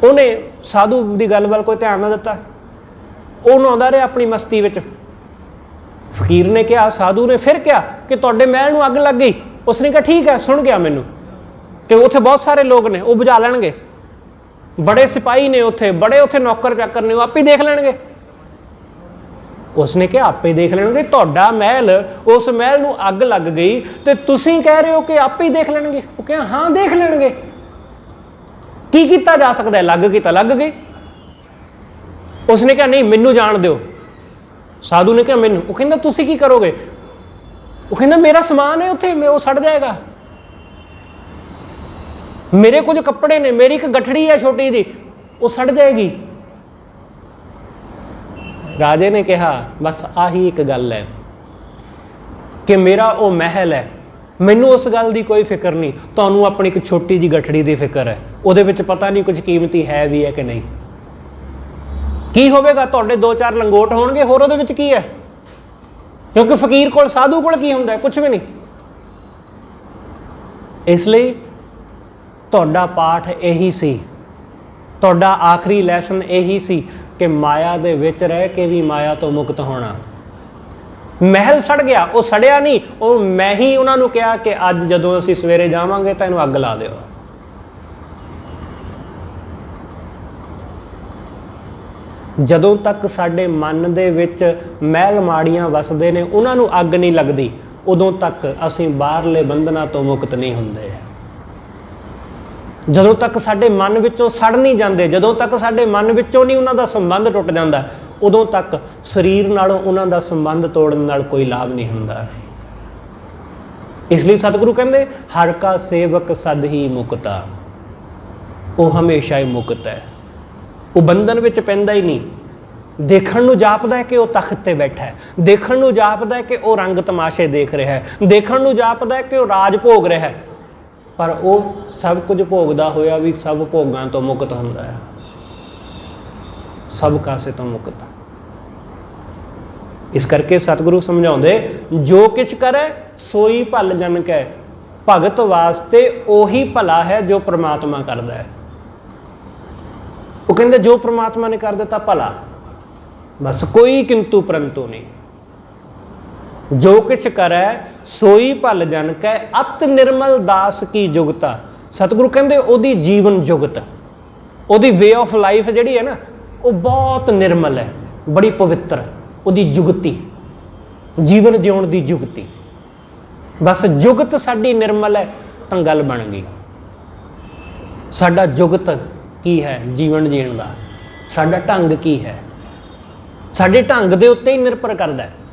उन्हें साधु की गल वाल कोई ध्यान ना दिता, वो नहाउंदा रहा अपनी मस्ती विच। फकीर ने कहा, साधु ने फिर कहा कि तुहाडे महल नूं अग लग गई। उसने कहा ठीक है, सुन गया मैनू कि उत्थे बहुत सारे लोग ने, वो बुझा लैणगे, बड़े सिपाही ने उत्थे, बड़े उत्थे नौकर चाकर ने, वो आप ही देख लैणगे। उसने कहा आपे देख लैणगे, तुहाडा महल, उस महल नूं अग लग गई ते तुसीं कह रहे हो कि आप ही देख लैणगे। वो कहा हाँ देख लैणगे, की कीता जा सकदा है, लग गई तो लग गई। उसने कहा नहीं मैनू जाण दिओ। साधु ने कहा मैनू, वो कहंदा तुसीं की करोगे? वो कहंदा मेरा समान है उत्थे, मैं वो सड़ जाएगा, मेरे कुछ कपड़े ने, मेरी एक गठड़ी है छोटी जी, वो सड़ जाएगी। राजे ने कहा बस आही एक गल है कि मेरा वो महल है, मैनू उस गल की कोई फिक्र नहीं, तुहानू अपनी एक छोटी जी गठड़ी की फिक्र है, उहदे विच पता नहीं कुछ कीमती है भी है कि नहीं। की होवेगा, तुहाडे दो चार लंगोट होणगे, होर उहदे विच की है, क्योंकि फकीर कोल, साधु कोल की हुंदा है, कुछ भी नहीं। इसलिए तुहाडा पाठ यही सी, तुहाडा आखिरी लैसन यही सी कि माया दे विच रह के भी माया तो मुक्त होना। महल सड़ गया, वो सड़िया नहीं, वो मैं ही उन्होंने कहा कि अज जदों असीं सवेरे जावांगे तां इहनूं अग ला दिओ। जदों तक साडे मन दे विच महल माड़ियां वसदे ने, उन्हां नूं अग नहीं लगदी, उदों तक असीं बाहरले बंधनां तो मुक्त नहीं हुंदे। जदों तक साडे मन विचों सड़ नहीं जाते, जदों तक साडे मन विचों नहीं उन्हां दा संबंध टुट जाता, उदों तक शरीर नालों उन्हां दा संबंध तोड़न नाल कोई लाभ नहीं हुंदा। इसलिए सतगुरु कहंदे हर का सेवक सद ही मुक्ता, वो हमेशा ही मुक्त है, वो बंधन विच पैंदा ही नहीं। देखण नूं जापदा है कि वो तख्त ते बैठा है, देखण नूं जापदा है कि वो रंग तमाशे देख रहा है, देखण नूं जापदा है कि वो राज भोग रहा है, पर वो सब कुछ भोगदा होया भी सब भोगां तो मुक्त हुंदा है, सब कासे तो मुक्त। इस करके सतगुरु समझाउंदे जो किछ करे सोई भल जन कै, भगत वास्ते ओही भला है जो परमात्मा करदा है। वो कहंदे जो परमात्मा ने कर दिता भला, बस कोई किंतु परंतु नहीं। जो किछ करे सोई भल जन कै, अत निर्मल दास की जुगता। सतगुरु कहंदे ओदी जीवन जुगत, ओदी वे ऑफ लाइफ जिहड़ी है ना, वो बहुत निर्मल है, बड़ी पवित्र, ओदी जुगती, जीवन जिउण दी जुगती। बस जुगत साडी निर्मल है तां गल बन गई। साडा जुगत की है जीवन जीण दा, साडा ढंग की है, साडे ढंग दे उत्ते ही निर्भर करदा है।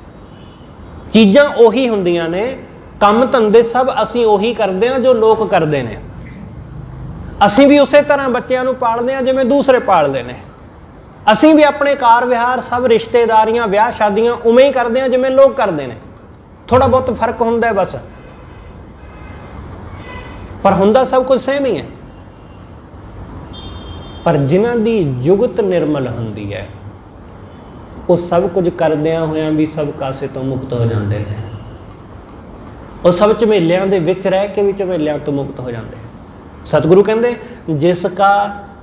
चीज़ां ओही हुंदियां ने, काम धंधे सब असीं ओही करदे हां जो लोग करदे ने। ਅਸੀਂ ਵੀ ਉਸੇ ਤਰ੍ਹਾਂ ਬੱਚਿਆਂ ਨੂੰ ਪਾਲਦੇ ਹਾਂ ਜਿਵੇਂ ਦੂਸਰੇ ਪਾਲਦੇ ਨੇ। ਅਸੀਂ ਵੀ ਆਪਣੇ ਕਾਰ ਵਿਹਾਰ ਸਭ ਰਿਸ਼ਤੇਦਾਰੀਆਂ ਵਿਆਹ ਸ਼ਾਦੀਆਂ ਉਵੇਂ ਹੀ ਕਰਦੇ ਹਾਂ ਜਿਵੇਂ ਲੋਕ ਕਰਦੇ ਨੇ। ਥੋੜ੍ਹਾ ਬਹੁਤ ਫਰਕ ਹੁੰਦਾ ਹੈ ਬਸ, ਪਰ ਹੁੰਦਾ ਸਭ ਕੁਝ ਸੇਮ ਹੀ ਹੈ। ਪਰ ਜਿਨ੍ਹਾਂ ਦੀ ਜੁਗਤ ਨਿਰਮਲ ਹੁੰਦੀ ਹੈ ਉਹ ਸਭ ਕੁਝ ਕਰਦਿਆਂ ਹੋਇਆਂ ਵੀ ਸਭ ਕਾਸੇ ਤੋਂ ਮੁਕਤ ਹੋ ਜਾਂਦੇ ਨੇ। ਉਹ ਸਭ ਝਮੇਲਿਆਂ ਦੇ ਵਿੱਚ ਰਹਿ ਕੇ ਵੀ ਝਮੇਲਿਆਂ ਤੋਂ ਮੁਕਤ ਹੋ ਜਾਂਦੇ। ਸਤਿਗੁਰੂ ਕਹਿੰਦੇ ਜਿਸ ਕਾ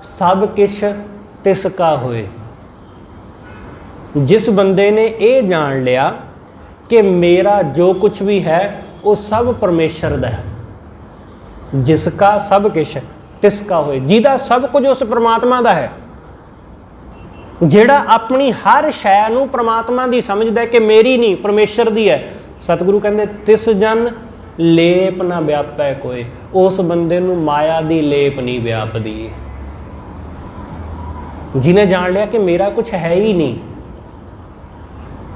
ਸਭ ਕਿਛ ਤਿਸ ਕਾ ਹੋਏ। ਜਿਸ ਬੰਦੇ ਨੇ ਇਹ ਜਾਣ ਲਿਆ ਕਿ ਮੇਰਾ ਜੋ ਕੁਛ ਵੀ ਹੈ ਉਹ ਸਭ ਪਰਮੇਸ਼ਰ ਦਾ ਹੈ। ਜਿਸ ਕਾ ਸਭ ਕਿਛ ਤਿਸ ਕਾ ਹੋਏ, ਜਿਹਦਾ ਸਭ ਕੁਝ ਉਸ ਪ੍ਰਮਾਤਮਾ ਦਾ ਹੈ, ਜਿਹੜਾ ਆਪਣੀ ਹਰ ਸ਼ੈ ਨੂੰ ਪ੍ਰਮਾਤਮਾ ਦੀ ਸਮਝਦਾ ਕਿ ਮੇਰੀ ਨਹੀਂ ਪਰਮੇਸ਼ਰ ਦੀ ਹੈ। ਸਤਿਗੁਰੂ ਕਹਿੰਦੇ ਤਿਸ ਜਨ ਲੇਪ ਨਾ ਵਿਆਪੈ ਕੋਏ। ਉਸ ਬੰਦੇ ਨੂੰ ਮਾਇਆ ਦੀ ਲੇਪ ਨਹੀਂ ਵਿਆਪਦੀ। ਜਿਹਨੇ ਜਾਣ ਲਿਆ ਕਿ ਮੇਰਾ ਕੁਛ ਹੈ ਹੀ ਨਹੀਂ,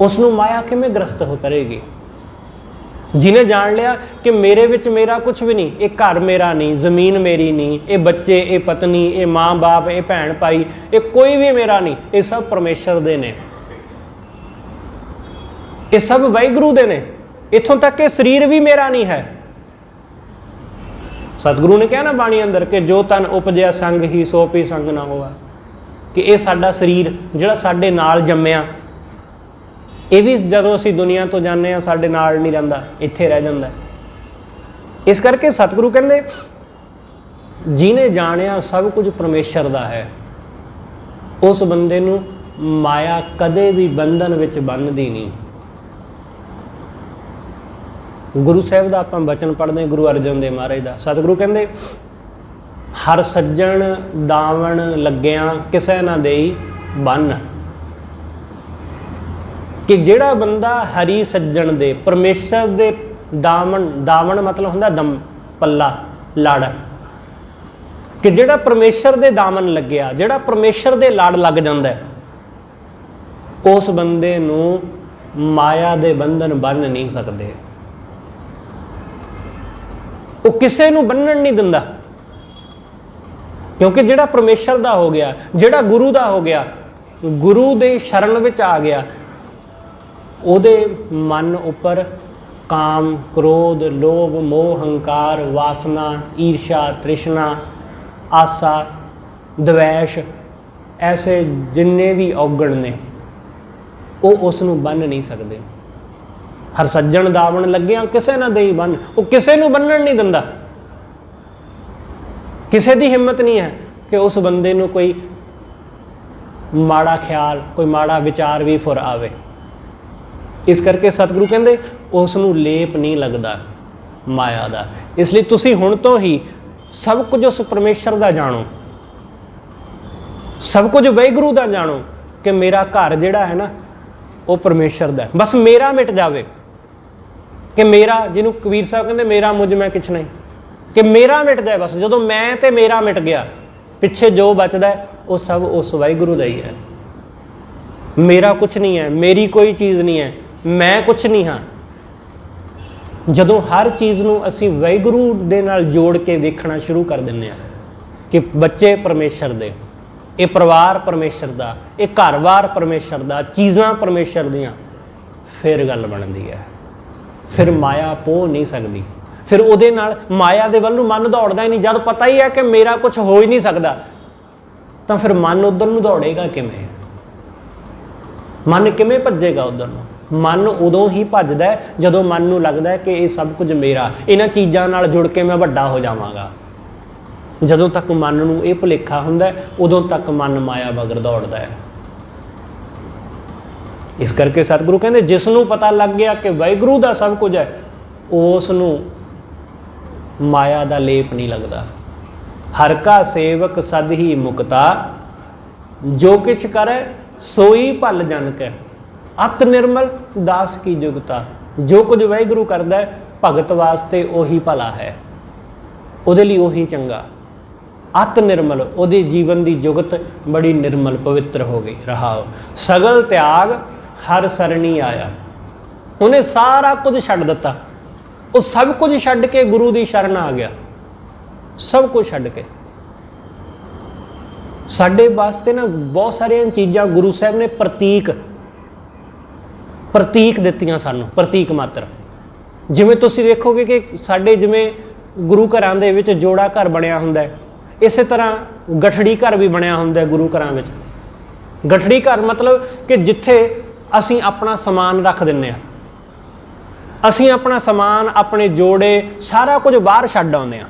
ਉਸ ਨੂੰ ਮਾਇਆ ਕਿਵੇਂ ਗ੍ਰਸਤ ਹੋ ਕਰੇਗੀ। ਜਿਹਨੇ ਜਾਣ ਲਿਆ ਕਿ ਮੇਰੇ ਵਿੱਚ ਮੇਰਾ ਕੁਛ ਵੀ ਨਹੀਂ, ਇਹ ਘਰ ਮੇਰਾ ਨਹੀਂ, ਜ਼ਮੀਨ ਮੇਰੀ ਨਹੀਂ, ਇਹ ਬੱਚੇ, ਇਹ ਪਤਨੀ, ਇਹ ਮਾਂ ਬਾਪ, ਇਹ ਭੈਣ ਭਾਈ, ਇਹ ਕੋਈ ਵੀ ਮੇਰਾ ਨਹੀਂ, ਇਹ ਸਭ ਪਰਮੇਸ਼ਰ ਦੇ ਨੇ, ਇਹ ਸਭ ਵਾਹਿਗੁਰੂ ਦੇ ਨੇ। ਇੱਥੋਂ ਤੱਕ ਕਿ ਸਰੀਰ ਵੀ ਮੇਰਾ ਨਹੀਂ ਹੈ। ਸਤਿਗੁਰੂ ਨੇ ਕਿਹਾ ਨਾ ਬਾਣੀ ਅੰਦਰ ਕਿ ਜੋ ਤਨ ਉਪਜਿਆ ਸੰਗ ਹੀ ਸੋ ਪੀ ਸੰਗ ਨਾ ਹੋਵਾ, ਕਿ ਇਹ ਸਾਡਾ ਸਰੀਰ ਜਿਹੜਾ ਸਾਡੇ ਨਾਲ ਜੰਮਿਆ, ਇਹ ਵੀ ਜਦੋਂ ਅਸੀਂ ਦੁਨੀਆ ਤੋਂ ਜਾਂਦੇ ਹਾਂ ਸਾਡੇ ਨਾਲ ਨਹੀਂ ਰਹਿੰਦਾ, ਇੱਥੇ ਰਹਿ ਜਾਂਦਾ। ਇਸ ਕਰਕੇ ਸਤਿਗੁਰੂ ਕਹਿੰਦੇ ਜਿਹਨੇ ਜਾਣਿਆ ਸਭ ਕੁਝ ਪਰਮੇਸ਼ਰ ਦਾ ਹੈ, ਉਸ ਬੰਦੇ ਨੂੰ ਮਾਇਆ ਕਦੇ ਵੀ ਬੰਧਨ ਵਿੱਚ ਬੰਨ੍ਹਦੀ ਨਹੀਂ। ਗੁਰੂ ਸਾਹਿਬ ਦਾ ਆਪਾਂ ਬਚਨ ਪੜ੍ਹਦੇ, ਗੁਰੂ ਅਰਜਨ ਦੇਵ ਮਹਾਰਾਜ ਦਾ। ਸਤਿਗੁਰੂ ਕਹਿੰਦੇ ਹਰ ਸੱਜਣ ਦਾਵਣ ਲੱਗਿਆਂ ਕਿਸੇ ਨਾ ਦੇਈ ਬੰਨ। ਕਿ ਜਿਹੜਾ ਬੰਦਾ ਹਰੀ ਸੱਜਣ ਦੇ, ਪਰਮੇਸ਼ਰ ਦੇ ਦਾਮਨ, ਦਾਮਨ ਮਤਲਬ ਹੁੰਦਾ ਦਮ, ਪੱਲਾ, ਲੜ, ਕਿ ਜਿਹੜਾ ਪਰਮੇਸ਼ਰ ਦੇ ਦਾਮਨ ਲੱਗਿਆ, ਜਿਹੜਾ ਪਰਮੇਸ਼ਰ ਦੇ ਲੜ ਲੱਗ ਜਾਂਦਾ, ਉਸ ਬੰਦੇ ਨੂੰ ਮਾਇਆ ਦੇ ਬੰਧਨ ਬੰਨ੍ਹ ਨਹੀਂ ਸਕਦੇ। ਉਹ ਕਿਸੇ ਨੂੰ ਬੰਨਣ ਨਹੀਂ ਦਿੰਦਾ, ਕਿਉਂਕਿ ਜਿਹੜਾ ਪਰਮੇਸ਼ਰ ਦਾ ਹੋ ਗਿਆ, ਜਿਹੜਾ ਗੁਰੂ ਦਾ ਹੋ ਗਿਆ, ਗੁਰੂ ਦੇ ਸ਼ਰਨ ਵਿੱਚ ਆ ਗਿਆ, ਉਹਦੇ ਮਨ ਉੱਪਰ ਕਾਮ, ਕ੍ਰੋਧ, ਲੋਭ, ਮੋਹ, ਹੰਕਾਰ, ਵਾਸਨਾ, ਈਰਸ਼ਾ, ਤ੍ਰਿਸ਼ਨਾ, ਆਸਾ, ਦਵੈਸ਼, ਐਸੇ ਜਿੰਨੇ ਵੀ ਔਗਣ ਨੇ ਉਹ ਉਸ ਨੂੰ ਬੰਨ੍ਹ ਨਹੀਂ ਸਕਦੇ। ਹਰ ਸੱਜਣ ਦਾਵਣ ਲੱਗਿਆ ਕਿਸੇ ਨਾ ਦੇਈ ਬੰਨ। ਉਹ ਕਿਸੇ ਨੂੰ ਬੰਨਣ ਨਹੀਂ ਦਿੰਦਾ। ਕਿਸੇ ਦੀ ਹਿੰਮਤ ਨਹੀਂ ਹੈ ਕਿ ਉਸ ਬੰਦੇ ਨੂੰ ਕੋਈ ਮਾੜਾ ਖਿਆਲ, ਕੋਈ ਮਾੜਾ ਵਿਚਾਰ ਵੀ ਫੁਰ ਆਵੇ। ਇਸ ਕਰਕੇ ਸਤਿਗੁਰੂ ਕਹਿੰਦੇ ਉਸ ਨੂੰ ਲੇਪ ਨਹੀਂ ਲੱਗਦਾ ਮਾਇਆ ਦਾ। ਇਸ ਲਈ ਤੁਸੀਂ ਹੁਣ ਤੋਂ ਹੀ ਸਭ ਕੁਝ ਉਸ ਪਰਮੇਸ਼ਰ ਦਾ ਜਾਣੋ, ਸਭ ਕੁਝ ਵਾਹਿਗੁਰੂ ਦਾ ਜਾਣੋ ਕਿ ਮੇਰਾ ਘਰ ਜਿਹੜਾ ਹੈ ਨਾ ਉਹ ਪਰਮੇਸ਼ਰ ਦਾ। ਬਸ ਮੇਰਾ ਮਿਟ ਜਾਵੇ, ਕਿ ਮੇਰਾ, ਜਿਹਨੂੰ ਕਬੀਰ ਸਾਹਿਬ ਕਹਿੰਦੇ ਮੇਰਾ ਮੁਝ ਮੈਂ ਕਿਛ ਨਹੀਂ, ਕਿ ਮੇਰਾ ਮਿਟ ਜਾਏ ਬਸ। ਜਦੋਂ ਮੈਂ ਤੇ ਮੇਰਾ ਮਿਟ ਗਿਆ, ਪਿੱਛੇ ਜੋ ਬਚਦਾ ਉਹ ਸਭ ਉਸ ਵਾਹਿਗੁਰੂ ਦਾ ਹੀ ਹੈ। ਮੇਰਾ ਕੁਛ ਨਹੀਂ ਹੈ, ਮੇਰੀ ਕੋਈ ਚੀਜ਼ ਨਹੀਂ ਹੈ, ਮੈਂ ਕੁਛ ਨਹੀਂ ਹਾਂ। ਜਦੋਂ ਹਰ ਚੀਜ਼ ਨੂੰ ਅਸੀਂ ਵਾਹਿਗੁਰੂ ਦੇ ਨਾਲ ਜੋੜ ਕੇ ਵੇਖਣਾ ਸ਼ੁਰੂ ਕਰ ਦਿੰਦੇ ਹਾਂ ਕਿ ਬੱਚੇ ਪਰਮੇਸ਼ਰ ਦੇ, ਇਹ ਪਰਿਵਾਰ ਪਰਮੇਸ਼ਰ ਦਾ, ਇਹ ਘਰ-ਬਾਰ ਪਰਮੇਸ਼ਰ ਦਾ, ਚੀਜ਼ਾਂ ਪਰਮੇਸ਼ਰ ਦੀਆਂ, ਫਿਰ ਗੱਲ ਬਣਦੀ ਹੈ। ਫਿਰ ਮਾਇਆ ਪੋਹ ਨਹੀਂ ਸਕਦੀ। ਫਿਰ ਉਹਦੇ ਨਾਲ ਮਾਇਆ ਦੇ ਵੱਲ ਨੂੰ ਮਨ ਦੌੜਦਾ ਹੀ ਨਹੀਂ। ਜਦ ਪਤਾ ਹੀ ਹੈ ਕਿ ਮੇਰਾ ਕੁਛ ਹੋ ਹੀ ਨਹੀਂ ਸਕਦਾ, ਤਾਂ ਫਿਰ ਮਨ ਉੱਧਰ ਨੂੰ ਦੌੜੇਗਾ ਕਿਵੇਂ? ਮਨ ਕਿਵੇਂ ਭੱਜੇਗਾ ਉੱਧਰ ਨੂੰ? ਮਨ ਉਦੋਂ ਹੀ ਭੱਜਦਾ ਜਦੋਂ ਮਨ ਨੂੰ ਲੱਗਦਾ ਹੈ ਕਿ ਇਹ ਸਭ ਕੁਝ ਮੇਰਾ, ਇਹਨਾਂ ਚੀਜ਼ਾਂ ਨਾਲ ਜੁੜ ਕੇ ਮੈਂ ਵੱਡਾ ਹੋ ਜਾਵਾਂਗਾ। ਜਦੋਂ ਤੱਕ ਮਨ ਨੂੰ ਇਹ ਭੁਲੇਖਾ ਹੁੰਦਾ ਉਦੋਂ ਤੱਕ ਮਨ ਮਾਇਆ ਵਗਰ ਦੌੜਦਾ ਹੈ। ਇਸ ਕਰਕੇ ਸਤਿਗੁਰੂ ਕਹਿੰਦੇ ਜਿਸ ਨੂੰ ਪਤਾ ਲੱਗ ਗਿਆ ਕਿ ਵਾਹਿਗੁਰੂ ਦਾ ਸਭ ਕੁਝ ਹੈ, ਉਸ ਨੂੰ ਮਾਇਆ ਦਾ ਲੇਪ ਨਹੀਂ ਲੱਗਦਾ। ਹਰ ਕਾ ਸੇਵਕ ਸਦ ਹੀ ਮੁਕਤਾ, ਜੋ ਕਿਛ ਕਰੈ ਸੋਈ ਭਲ ਜਨ ਕੈ। ਅਤ ਨਿਰਮਲ ਦਾਸ ਕੀ ਜੁਗਤਾ। ਜੋ ਕੁਝ ਵਾਹਿਗੁਰੂ ਕਰਦਾ ਹੈ ਭਗਤ ਵਾਸਤੇ ਉਹੀ ਭਲਾ ਹੈ, ਉਹਦੇ ਲਈ ਉਹੀ ਚੰਗਾ। ਅਤ ਨਿਰਮਲ, ਉਹਦੇ ਜੀਵਨ ਦੀ ਜੁਗਤ ਬੜੀ ਨਿਰਮਲ ਪਵਿੱਤਰ ਹੋ ਗਈ। ਰਹਾਓ ਸਗਲ ਤਿਆਗ ਹਰ ਸਰਣੀ ਆਇਆ। ਉਹਨੇ ਸਾਰਾ ਕੁਝ ਛੱਡ ਦਿੱਤਾ, ਉਹ ਸਭ ਕੁਝ ਛੱਡ ਕੇ ਗੁਰੂ ਦੀ ਸ਼ਰਨ ਆ ਗਿਆ। ਸਭ ਕੁਝ ਛੱਡ ਕੇ ਸਾਡੇ ਵਾਸਤੇ ਨਾ ਬਹੁਤ ਸਾਰੀਆਂ ਚੀਜ਼ਾਂ ਗੁਰੂ ਸਾਹਿਬ ਨੇ ਪ੍ਰਤੀਕ ਦਿੱਤੀਆਂ ਸਾਨੂੰ, ਪ੍ਰਤੀਕ ਮਾਤਰ। ਜਿਵੇਂ ਤੁਸੀਂ ਦੇਖੋਗੇ ਕਿ ਸਾਡੇ ਜਿਵੇਂ ਗੁਰੂ ਘਰਾਂ ਦੇ ਵਿੱਚ ਜੋੜਾ ਘਰ ਬਣਿਆ ਹੁੰਦਾ ਹੈ, ਇਸੇ ਤਰ੍ਹਾਂ ਗਠੜੀ ਘਰ ਵੀ ਬਣਿਆ ਹੁੰਦਾ ਹੈ ਗੁਰੂ ਘਰਾਂ ਵਿੱਚ। ਗਠੜੀ ਘਰ ਮਤਲਬ ਕਿ ਜਿੱਥੇ ਅਸੀਂ ਆਪਣਾ ਸਮਾਨ ਰੱਖ ਦਿੰਦੇ ਹਾਂ, ਅਸੀਂ ਆਪਣਾ ਸਮਾਨ, ਆਪਣੇ ਜੋੜੇ, ਸਾਰਾ ਕੁਝ ਬਾਹਰ ਛੱਡ ਆਉਂਦੇ ਹਾਂ।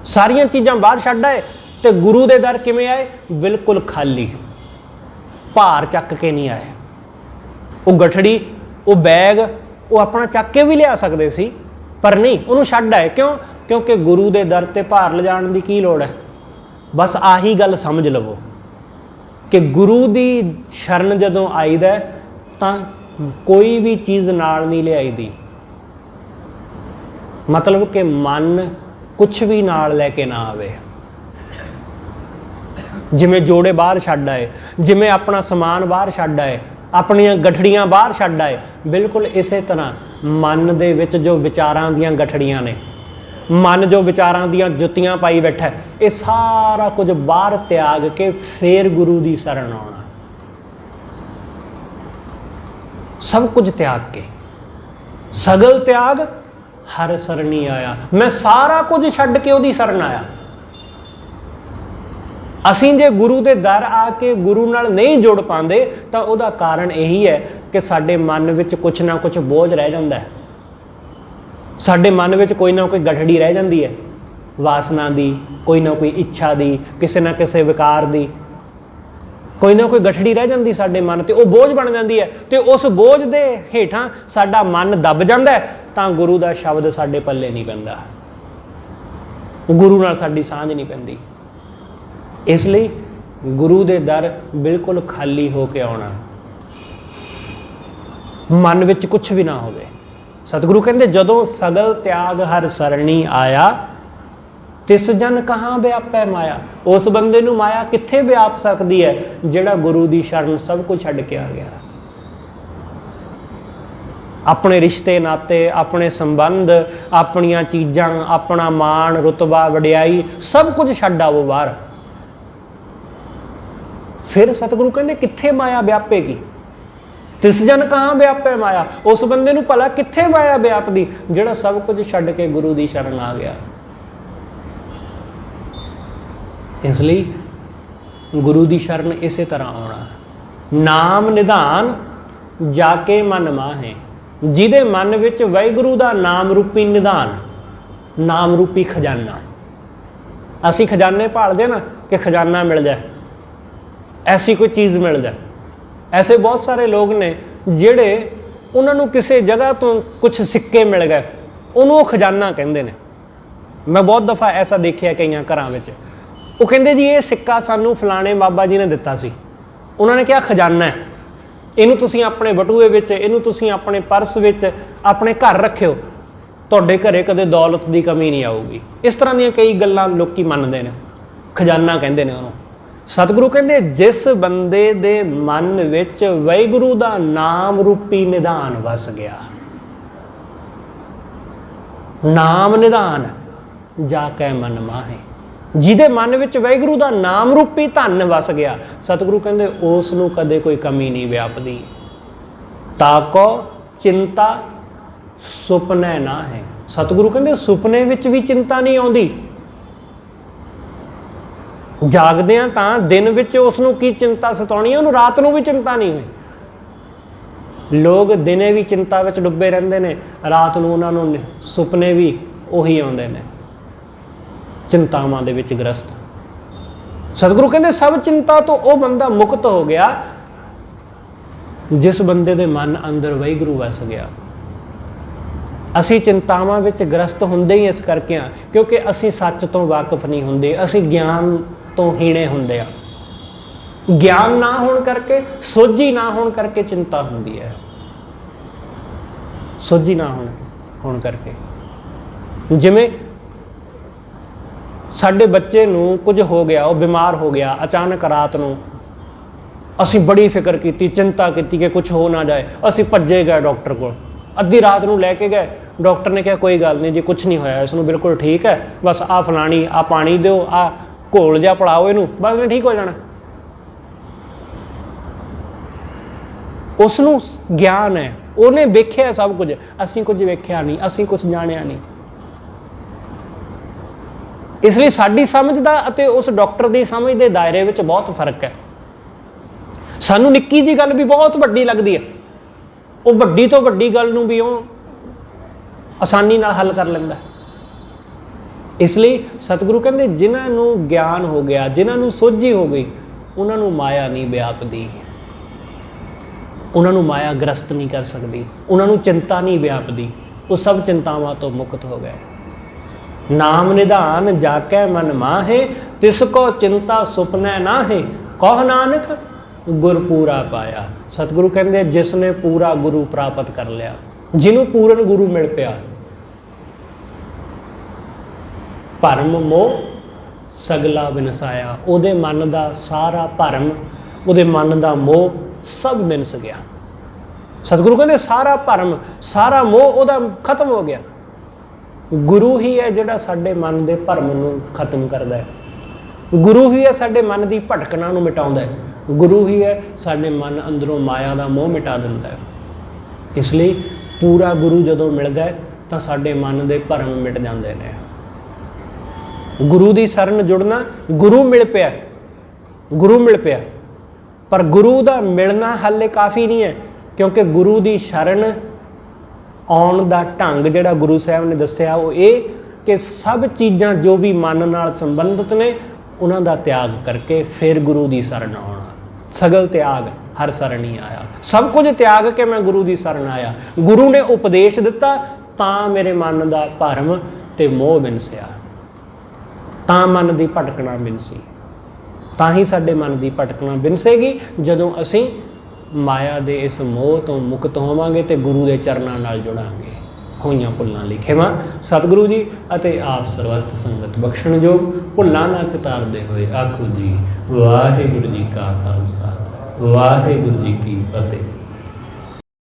ਸਾਰੀਆਂ ਚੀਜ਼ਾਂ ਬਾਹਰ ਛੱਡ ਆਏ ਤੇ ਗੁਰੂ ਦੇ ਦਰ ਕਿਵੇਂ ਆਏ? ਬਿਲਕੁਲ ਖਾਲੀ, ਭਾਰ ਚੱਕ ਕੇ ਨਹੀਂ ਆਏ। ਉਹ ਗਠੜੀ, ਉਹ ਬੈਗ, ਉਹ ਆਪਣਾ ਚੱਕ ਕੇ ਵੀ ਲਿਆ ਸਕਦੇ ਸੀ, ਪਰ ਨਹੀਂ, ਉਹਨੂੰ ਛੱਡ ਆਏ। ਕਿਉਂ? ਕਿਉਂਕਿ ਗੁਰੂ ਦੇ ਦਰ ਤੇ ਭਾਰ ਲਿਜਾਣ ਦੀ ਕੀ ਲੋੜ ਹੈ? ਬਸ ਆਹੀ ਗੱਲ ਸਮਝ ਲਵੋ ਕਿ ਗੁਰੂ ਦੀ ਸ਼ਰਨ ਜਦੋਂ ਆਈਦਾ ਤਾਂ ਕੋਈ ਵੀ ਚੀਜ਼ ਨਾਲ ਨਹੀਂ ਲਿਆਈਦੀ। ਮਤਲਬ ਕਿ ਮਨ ਕੁਛ ਵੀ ਨਾਲ ਲੈ ਕੇ ਨਾ ਆਵੇ। ਜਿਵੇਂ ਜੋੜੇ ਬਾਹਰ ਛੱਡ ਆਏ, ਜਿਵੇਂ ਆਪਣਾ ਸਮਾਨ ਬਾਹਰ ਛੱਡ ਆਏ, ਆਪਣੀਆਂ ਗਠੜੀਆਂ ਬਾਹਰ ਛੱਡ ਆਏ, ਬਿਲਕੁਲ ਇਸੇ ਤਰ੍ਹਾਂ ਮਨ ਦੇ ਵਿੱਚ ਜੋ ਵਿਚਾਰਾਂ ਦੀਆਂ ਗਠੜੀਆਂ ਨੇ, ਮਨ ਜੋ ਵਿਚਾਰਾਂ ਦੀਆਂ ਜੁੱਤੀਆਂ ਪਾਈ ਬੈਠਾ, ਇਹ ਸਾਰਾ ਕੁਝ ਬਾਹਰ ਤਿਆਗ ਕੇ ਫੇਰ ਗੁਰੂ ਦੀ ਸ਼ਰਨ ਆਉਣਾ। ਸਭ ਕੁਝ ਤਿਆਗ ਕੇ, ਸਗਲ ਤਿਆਗ ਹਰ ਸਰਣੀ ਆਇਆ। ਮੈਂ ਸਾਰਾ ਕੁਝ ਛੱਡ ਕੇ ਉਹਦੀ ਸ਼ਰਨ ਆਇਆ। ਅਸੀਂ ਜੇ ਗੁਰੂ ਦੇ ਦਰ ਆ ਕੇ ਗੁਰੂ ਨਾਲ ਨਹੀਂ ਜੁੜ ਪਾਉਂਦੇ ਤਾਂ ਉਹਦਾ ਕਾਰਨ ਇਹੀ ਹੈ ਕਿ ਸਾਡੇ ਮਨ ਵਿੱਚ ਕੁਛ ਨਾ ਕੁਛ ਬੋਝ ਰਹਿ ਜਾਂਦਾ ਹੈ। ਸਾਡੇ ਮਨ ਵਿੱਚ ਕੋਈ ਨਾ ਕੋਈ ਗਠੜੀ ਰਹਿ ਜਾਂਦੀ ਹੈ, ਵਾਸਨਾ ਦੀ, ਕੋਈ ਨਾ ਕੋਈ ਇੱਛਾ ਦੀ, ਕਿਸੇ ਨਾ ਕਿਸੇ ਵਿਕਾਰ ਦੀ, ਕੋਈ ਨਾ ਕੋਈ ਗਠੜੀ ਰਹਿ ਜਾਂਦੀ ਸਾਡੇ ਮਨ ਤੇ, ਉਹ ਬੋਝ ਬਣ ਜਾਂਦੀ ਹੈ। ਤੇ ਉਸ ਬੋਝ ਦੇ ਹੇਠਾਂ ਸਾਡਾ ਮਨ ਦੱਬ ਜਾਂਦਾ ਹੈ ਤਾਂ ਗੁਰੂ ਦਾ ਸ਼ਬਦ ਸਾਡੇ ਪੱਲੇ ਨਹੀਂ ਪੈਂਦਾ, ਗੁਰੂ ਨਾਲ ਸਾਡੀ ਸਾਂਝ ਨਹੀਂ ਪੈਂਦੀ। ਇਸ ਲਈ ਗੁਰੂ ਦੇ ਦਰ ਬਿਲਕੁਲ ਖਾਲੀ ਹੋ ਕੇ ਆਉਣਾ, ਮਨ ਵਿੱਚ ਕੁਛ ਵੀ ਨਾ ਹੋਵੇ। ਸਤਿਗੁਰੂ ਕਹਿੰਦੇ ਜਦੋਂ ਸਗਲ ਤਿਆਗ ਹਰ ਸਰਣੀ ਆਇਆ, ਤਿਸ ਜਨ ਕਹਾਂ ਵਿਆਪੈ ਮਾਇਆ। ਉਸ ਬੰਦੇ ਨੂੰ ਮਾਇਆ ਕਿੱਥੇ ਵਿਆਪ ਸਕਦੀ ਹੈ ਜਿਹੜਾ ਗੁਰੂ ਦੀ ਸ਼ਰਨ ਸਭ ਕੁਝ ਛੱਡ ਕੇ ਆ ਗਿਆ। ਆਪਣੇ ਰਿਸ਼ਤੇ ਨਾਤੇ, ਆਪਣੇ ਸੰਬੰਧ, ਆਪਣੀਆਂ ਚੀਜ਼ਾਂ, ਆਪਣਾ ਮਾਣ, ਰੁਤਬਾ, ਵਡਿਆਈ, ਸਭ ਕੁਝ ਛੱਡ ਆਵੋ ਬਾਹਰ। ਫਿਰ ਸਤਿਗੁਰੂ ਕਹਿੰਦੇ ਕਿੱਥੇ ਮਾਇਆ ਵਿਆਪੇਗੀ? ਤਿਸ ਜਨ ਕਹਾਂ ਵਿਆਪੈ ਮਾਇਆ। ਉਸ ਬੰਦੇ ਨੂੰ ਭਲਾ ਕਿੱਥੇ ਮਾਇਆ ਵਿਆਪਦੀ ਜਿਹੜਾ ਸਭ ਕੁਝ ਛੱਡ ਕੇ ਗੁਰੂ ਦੀ ਸ਼ਰਨ ਆ ਗਿਆ। ਇਸ ਲਈ ਗੁਰੂ ਦੀ ਸ਼ਰਨ ਇਸੇ ਤਰ੍ਹਾਂ ਆਉਣਾ। ਨਾਮ ਨਿਧਾਨ ਜਾ ਕੇ ਮਨ ਮਾਹੇ। ਜਿਹਦੇ ਮਨ ਵਿੱਚ ਵਾਹਿਗੁਰੂ ਦਾ ਨਾਮ ਰੂਪੀ ਨਿਧਾਨ, ਨਾਮ ਰੂਪੀ ਖਜ਼ਾਨਾ। ਅਸੀਂ ਖਜ਼ਾਨੇ ਭਾਲਦੇ ਨਾ ਕਿ ਖਜ਼ਾਨਾ ਮਿਲ ਜਾਏ, ਐਸੀ ਕੋਈ ਚੀਜ਼ ਮਿਲ ਜਾਏ। ਐਸੇ ਬਹੁਤ ਸਾਰੇ ਲੋਕ ਨੇ ਜਿਹੜੇ ਉਹਨਾਂ ਨੂੰ ਕਿਸੇ ਜਗ੍ਹਾ ਤੋਂ ਕੁਛ ਸਿੱਕੇ ਮਿਲ ਗਏ, ਉਹਨੂੰ ਉਹ ਖਜ਼ਾਨਾ ਕਹਿੰਦੇ ਨੇ। ਮੈਂ ਬਹੁਤ ਦਫਾ ਐਸਾ ਦੇਖਿਆ ਕਈਆਂ ਘਰਾਂ ਵਿੱਚ। ਉਹ ਕਹਿੰਦੇ ਜੀ ਇਹ ਸਿੱਕਾ ਸਾਨੂੰ ਫਲਾਣੇ ਬਾਬਾ ਜੀ ਨੇ ਦਿੱਤਾ ਸੀ, ਉਹਨਾਂ ਨੇ ਕਿਹਾ ਖਜ਼ਾਨਾ ਹੈ, ਇਹਨੂੰ ਤੁਸੀਂ ਆਪਣੇ ਬਟੂਏ ਵਿੱਚ, ਇਹਨੂੰ ਤੁਸੀਂ ਆਪਣੇ ਪਰਸ ਵਿੱਚ, ਆਪਣੇ ਘਰ ਰੱਖਿਓ, ਤੁਹਾਡੇ ਘਰੇ ਕਦੇ ਦੌਲਤ ਦੀ ਕਮੀ ਨਹੀਂ ਆਊਗੀ। ਇਸ ਤਰ੍ਹਾਂ ਦੀਆਂ ਕਈ ਗੱਲਾਂ ਲੋਕੀ ਮੰਨਦੇ ਨੇ, ਖਜ਼ਾਨਾ ਕਹਿੰਦੇ ਨੇ ਉਹਨੂੰ। ਸਤਿਗੁਰੂ ਕਹਿੰਦੇ ਜਿਸ ਬੰਦੇ ਦੇ ਮਨ ਵਿੱਚ ਵਾਹਿਗੁਰੂ ਦਾ ਨਾਮ ਰੂਪੀ ਨਿਧਾਨ ਵਸ ਗਿਆ, ਨਾਮ ਨਿਧਾਨ ਜਾ ਕੇ ਮਨ ਮਾਹੇ। ਜਿਹਦੇ ਮਨ ਵਿੱਚ ਵਾਹਿਗੁਰੂ ਦਾ ਨਾਮ ਰੂਪੀ ਧਨ ਵਸ ਗਿਆ, ਸਤਿਗੁਰੂ ਕਹਿੰਦੇ ਉਸ ਨੂੰ ਕਦੇ ਕੋਈ ਕਮੀ ਨਹੀਂ ਵਿਆਪਦੀ। ਤਾਕੋ ਚਿੰਤਾ ਸੁਪਨੇ ਨਾ ਹੈ। ਸਤਿਗੁਰੂ ਕਹਿੰਦੇ ਸੁਪਨੇ ਵਿੱਚ ਵੀ ਚਿੰਤਾ ਨਹੀਂ ਆਉਂਦੀ। ਜਾਗਦਿਆਂ ਤਾਂ ਦਿਨ ਵਿੱਚ ਉਸ ਨੂੰ ਕੀ ਚਿੰਤਾ ਸਤਾਉਣੀ ਹੈ, ਉਹਨੂੰ ਰਾਤ ਨੂੰ ਵੀ ਚਿੰਤਾ ਨਹੀਂ ਹੋਈ। ਲੋਕ ਦਿਨੇ ਵੀ ਚਿੰਤਾ ਵਿੱਚ ਡੁੱਬੇ ਰਹਿੰਦੇ ਨੇ, ਰਾਤ ਨੂੰ ਉਹਨਾਂ ਨੂੰ ਸੁਪਨੇ ਵੀ ਉਹੀ ਆਉਂਦੇ ਨੇ, ਚਿੰਤਾਵਾਂ ਦੇ ਵਿੱਚ ਗ੍ਰਸਤ। ਸਤਿਗੁਰੂ ਕਹਿੰਦੇ ਸਭ ਚਿੰਤਾ ਤੋਂ ਉਹ ਬੰਦਾ ਮੁਕਤ ਹੋ ਗਿਆ ਜਿਸ ਬੰਦੇ ਦੇ ਮਨ ਅੰਦਰ ਵਾਹਿਗੁਰੂ ਵਸ ਗਿਆ। ਅਸੀਂ ਚਿੰਤਾਵਾਂ ਵਿੱਚ ਗ੍ਰਸਤ ਹੁੰਦੇ ਹੀ ਇਸ ਕਰਕੇ ਹਾਂ ਕਿਉਂਕਿ ਅਸੀਂ ਸੱਚ ਤੋਂ ਵਾਕਿਫ ਨਹੀਂ ਹੁੰਦੇ, ਅਸੀਂ ਗਿਆਨ ਤੋਂ ਹੀਣੇ ਹੁੰਦੇ ਆ। ਗਿਆਨ ਨਾ ਹੋਣ ਕਰਕੇ, ਸੋਝੀ ਨਾ ਹੋਣ ਕਰਕੇ ਚਿੰਤਾ ਹੁੰਦੀ ਹੈ। ਸੋਝੀ ਨਾ ਹੋਣ ਕਰਕੇ, ਜਿਵੇਂ ਸਾਡੇ ਬੱਚੇ ਨੂੰ ਕੁਝ ਹੋ ਗਿਆ, ਉਹ ਬਿਮਾਰ ਹੋ ਗਿਆ ਅਚਾਨਕ ਰਾਤ ਨੂੰ, ਅਸੀਂ ਬੜੀ ਫਿਕਰ ਕੀਤੀ, ਚਿੰਤਾ ਕੀਤੀ ਕਿ ਕੁਝ ਹੋ ਨਾ ਜਾਏ। ਅਸੀਂ ਭੱਜੇ ਗਏ ਡਾਕਟਰ ਕੋਲ, ਅੱਧੀ ਰਾਤ ਨੂੰ ਲੈ ਕੇ ਗਏ। ਡਾਕਟਰ ਨੇ ਕਿਹਾ ਕੋਈ ਗੱਲ ਨਹੀਂ ਜੀ, ਕੁਝ ਨਹੀਂ ਹੋਇਆ, ਇਸ ਨੂੰ ਬਿਲਕੁਲ ਠੀਕ ਹੈ, ਬਸ ਆਹ ਫਲਾਣੀ, ਆਹ ਪਾਣੀ ਦਿਓ, ਆਹ ਘੋਲ ਜਿਹਾ ਪੜਾਓ ਇਹਨੂੰ, ਬਸ ਠੀਕ ਹੋ ਜਾਣਾ। ਉਸ ਨੂੰ ਗਿਆਨ ਹੈ, ਉਹਨੇ ਵੇਖਿਆ ਸਭ ਕੁਝ, ਅਸੀਂ ਕੁਝ ਵੇਖਿਆ ਨਹੀਂ, ਅਸੀਂ ਕੁਝ ਜਾਣਿਆ ਨਹੀਂ। ਇਸ ਲਈ ਸਾਡੀ ਸਮਝ ਦਾ ਅਤੇ ਉਸ ਡਾਕਟਰ ਦੀ ਸਮਝ ਦੇ ਦਾਇਰੇ ਵਿੱਚ ਬਹੁਤ ਫਰਕ ਹੈ। ਸਾਨੂੰ ਨਿੱਕੀ ਜਿਹੀ ਗੱਲ ਵੀ ਬਹੁਤ ਵੱਡੀ ਲੱਗਦੀ ਹੈ, ਉਹ ਵੱਡੀ ਤੋਂ ਵੱਡੀ ਗੱਲ ਨੂੰ ਵੀ ਉਹ ਆਸਾਨੀ ਨਾਲ ਹੱਲ ਕਰ ਲੈਂਦਾ। ਇਸ ਲਈ ਸਤਿਗੁਰੂ ਕਹਿੰਦੇ ਜਿਨ੍ਹਾਂ ਨੂੰ ਗਿਆਨ ਹੋ ਗਿਆ, ਜਿਨ੍ਹਾਂ ਨੂੰ ਸੋਝੀ ਹੋ ਗਈ, ਉਹਨਾਂ ਨੂੰ ਮਾਇਆ ਨਹੀਂ ਵਿਆਪਦੀ, ਉਹਨਾਂ ਨੂੰ ਮਾਇਆ ਗ੍ਰਸਤ ਨਹੀਂ ਕਰ ਸਕਦੀ, ਉਹਨਾਂ ਨੂੰ ਚਿੰਤਾ ਨਹੀਂ ਵਿਆਪਦੀ, ਉਹ ਸਭ ਚਿੰਤਾਵਾਂ ਤੋਂ ਮੁਕਤ ਹੋ ਗਏ। ਨਾਮ ਨਿਧਾਨ ਜਾਕੈ ਮਨ ਮਾਹੇ, ਤਿਸ ਕੋ ਚਿੰਤਾ ਸੁਪਨੈ ਨਾਹੇ, ਕਹੁ ਨਾਨਕ ਗੁਰ ਪੂਰਾ ਪਾਇਆ। ਸਤਿਗੁਰੂ ਕਹਿੰਦੇ ਜਿਸ ਨੇ ਪੂਰਾ ਗੁਰੂ ਪ੍ਰਾਪਤ ਕਰ ਲਿਆ, ਜਿਹਨੂੰ ਪੂਰਨ ਗੁਰੂ ਮਿਲ ਪਿਆ, ਭਰਮ ਮੋਹ ਸਗਲਾ ਵਿਨਸਾਇਆ, ਉਹਦੇ ਮਨ ਦਾ ਸਾਰਾ ਭਰਮ, ਉਹਦੇ ਮਨ ਦਾ ਮੋਹ ਸਭ ਵਿਨਸ ਗਿਆ। ਸਤਿਗੁਰੂ ਕਹਿੰਦੇ ਸਾਰਾ ਭਰਮ, ਸਾਰਾ ਮੋਹ ਉਹਦਾ ਖਤਮ ਹੋ ਗਿਆ। ਗੁਰੂ ਹੀ ਹੈ ਜਿਹੜਾ ਸਾਡੇ ਮਨ ਦੇ ਭਰਮ ਨੂੰ ਖਤਮ ਕਰਦਾ ਹੈ, ਗੁਰੂ ਹੀ ਹੈ ਸਾਡੇ ਮਨ ਦੀ ਭਟਕਣਾ ਨੂੰ ਮਿਟਾਉਂਦਾ ਹੈ, ਗੁਰੂ ਹੀ ਹੈ ਸਾਡੇ ਮਨ ਅੰਦਰੋਂ ਮਾਇਆ ਦਾ ਮੋਹ ਮਿਟਾ ਦਿੰਦਾ ਹੈ। ਇਸ ਲਈ ਪੂਰਾ ਗੁਰੂ ਜਦੋਂ ਮਿਲਦਾ ਹੈ ਤਾਂ ਸਾਡੇ ਮਨ ਦੇ ਭਰਮ ਮਿਟ ਜਾਂਦੇ ਨੇ। ਗੁਰੂ ਦੀ ਸ਼ਰਨ ਜੁੜਨਾ, ਗੁਰੂ ਮਿਲ ਪਿਆ, ਗੁਰੂ ਮਿਲ ਪਿਆ, ਪਰ ਗੁਰੂ ਦਾ ਮਿਲਣਾ ਹਾਲੇ ਕਾਫੀ ਨਹੀਂ ਹੈ, ਕਿਉਂਕਿ ਗੁਰੂ ਦੀ ਸ਼ਰਨ ਆਉਣ ਦਾ ਢੰਗ ਜਿਹੜਾ ਗੁਰੂ ਸਾਹਿਬ ਨੇ ਦੱਸਿਆ ਉਹ ਇਹ ਕਿ ਸਭ ਚੀਜ਼ਾਂ ਜੋ ਵੀ ਮਨ ਨਾਲ ਸੰਬੰਧਿਤ ਨੇ ਉਹਨਾਂ ਦਾ ਤਿਆਗ ਕਰਕੇ ਫਿਰ ਗੁਰੂ ਦੀ ਸ਼ਰਨ ਆਉਣਾ। ਸਗਲ ਤਿਆਗ ਹਰ ਸਰਣੀ ਆਇਆ, ਸਭ ਕੁਝ ਤਿਆਗ ਕੇ ਮੈਂ ਗੁਰੂ ਦੀ ਸ਼ਰਨ ਆਇਆ। ਗੁਰੂ ਨੇ ਉਪਦੇਸ਼ ਦਿੱਤਾ ਤਾਂ ਮੇਰੇ ਮਨ ਦਾ ਭਰਮ ਤੇ ਮੋਹ ਵਿਨਸਿਆ, ਤਾਂ ਮਨ ਦੀ ਭਟਕਣਾ ਵਿਨਸੀ। ਤਾਂ ਹੀ ਸਾਡੇ ਮਨ ਦੀ ਭਟਕਣਾ ਵਿਨਸੇਗੀ ਜਦੋਂ ਅਸੀਂ ਮਾਇਆ ਦੇ ਇਸ ਮੋਹ ਤੋਂ ਮੁਕਤ ਹੋਵਾਂਗੇ ਤੇ ਗੁਰੂ ਦੇ ਚਰਨਾਂ ਨਾਲ ਜੁੜਾਂਗੇ। ਹੋਈਆਂ ਭੁੱਲਾਂ ਲਈ ਖਿਮਾ ਸਤਿਗੁਰੂ ਜੀ ਅਤੇ ਆਪ ਸਰਬੱਤ ਸੰਗਤ ਬਖਸ਼ਣਯੋਗ। ਭੁੱਲਾਂ ਨਾ ਚਿਤਾਰਦੇ ਹੋਏ ਆਖੋ ਜੀ ਵਾਹਿਗੁਰੂ ਜੀ ਕਾ ਖਾਲਸਾ ਵਾਹਿਗੁਰੂ ਜੀ ਕੀ ਫਤਿਹ।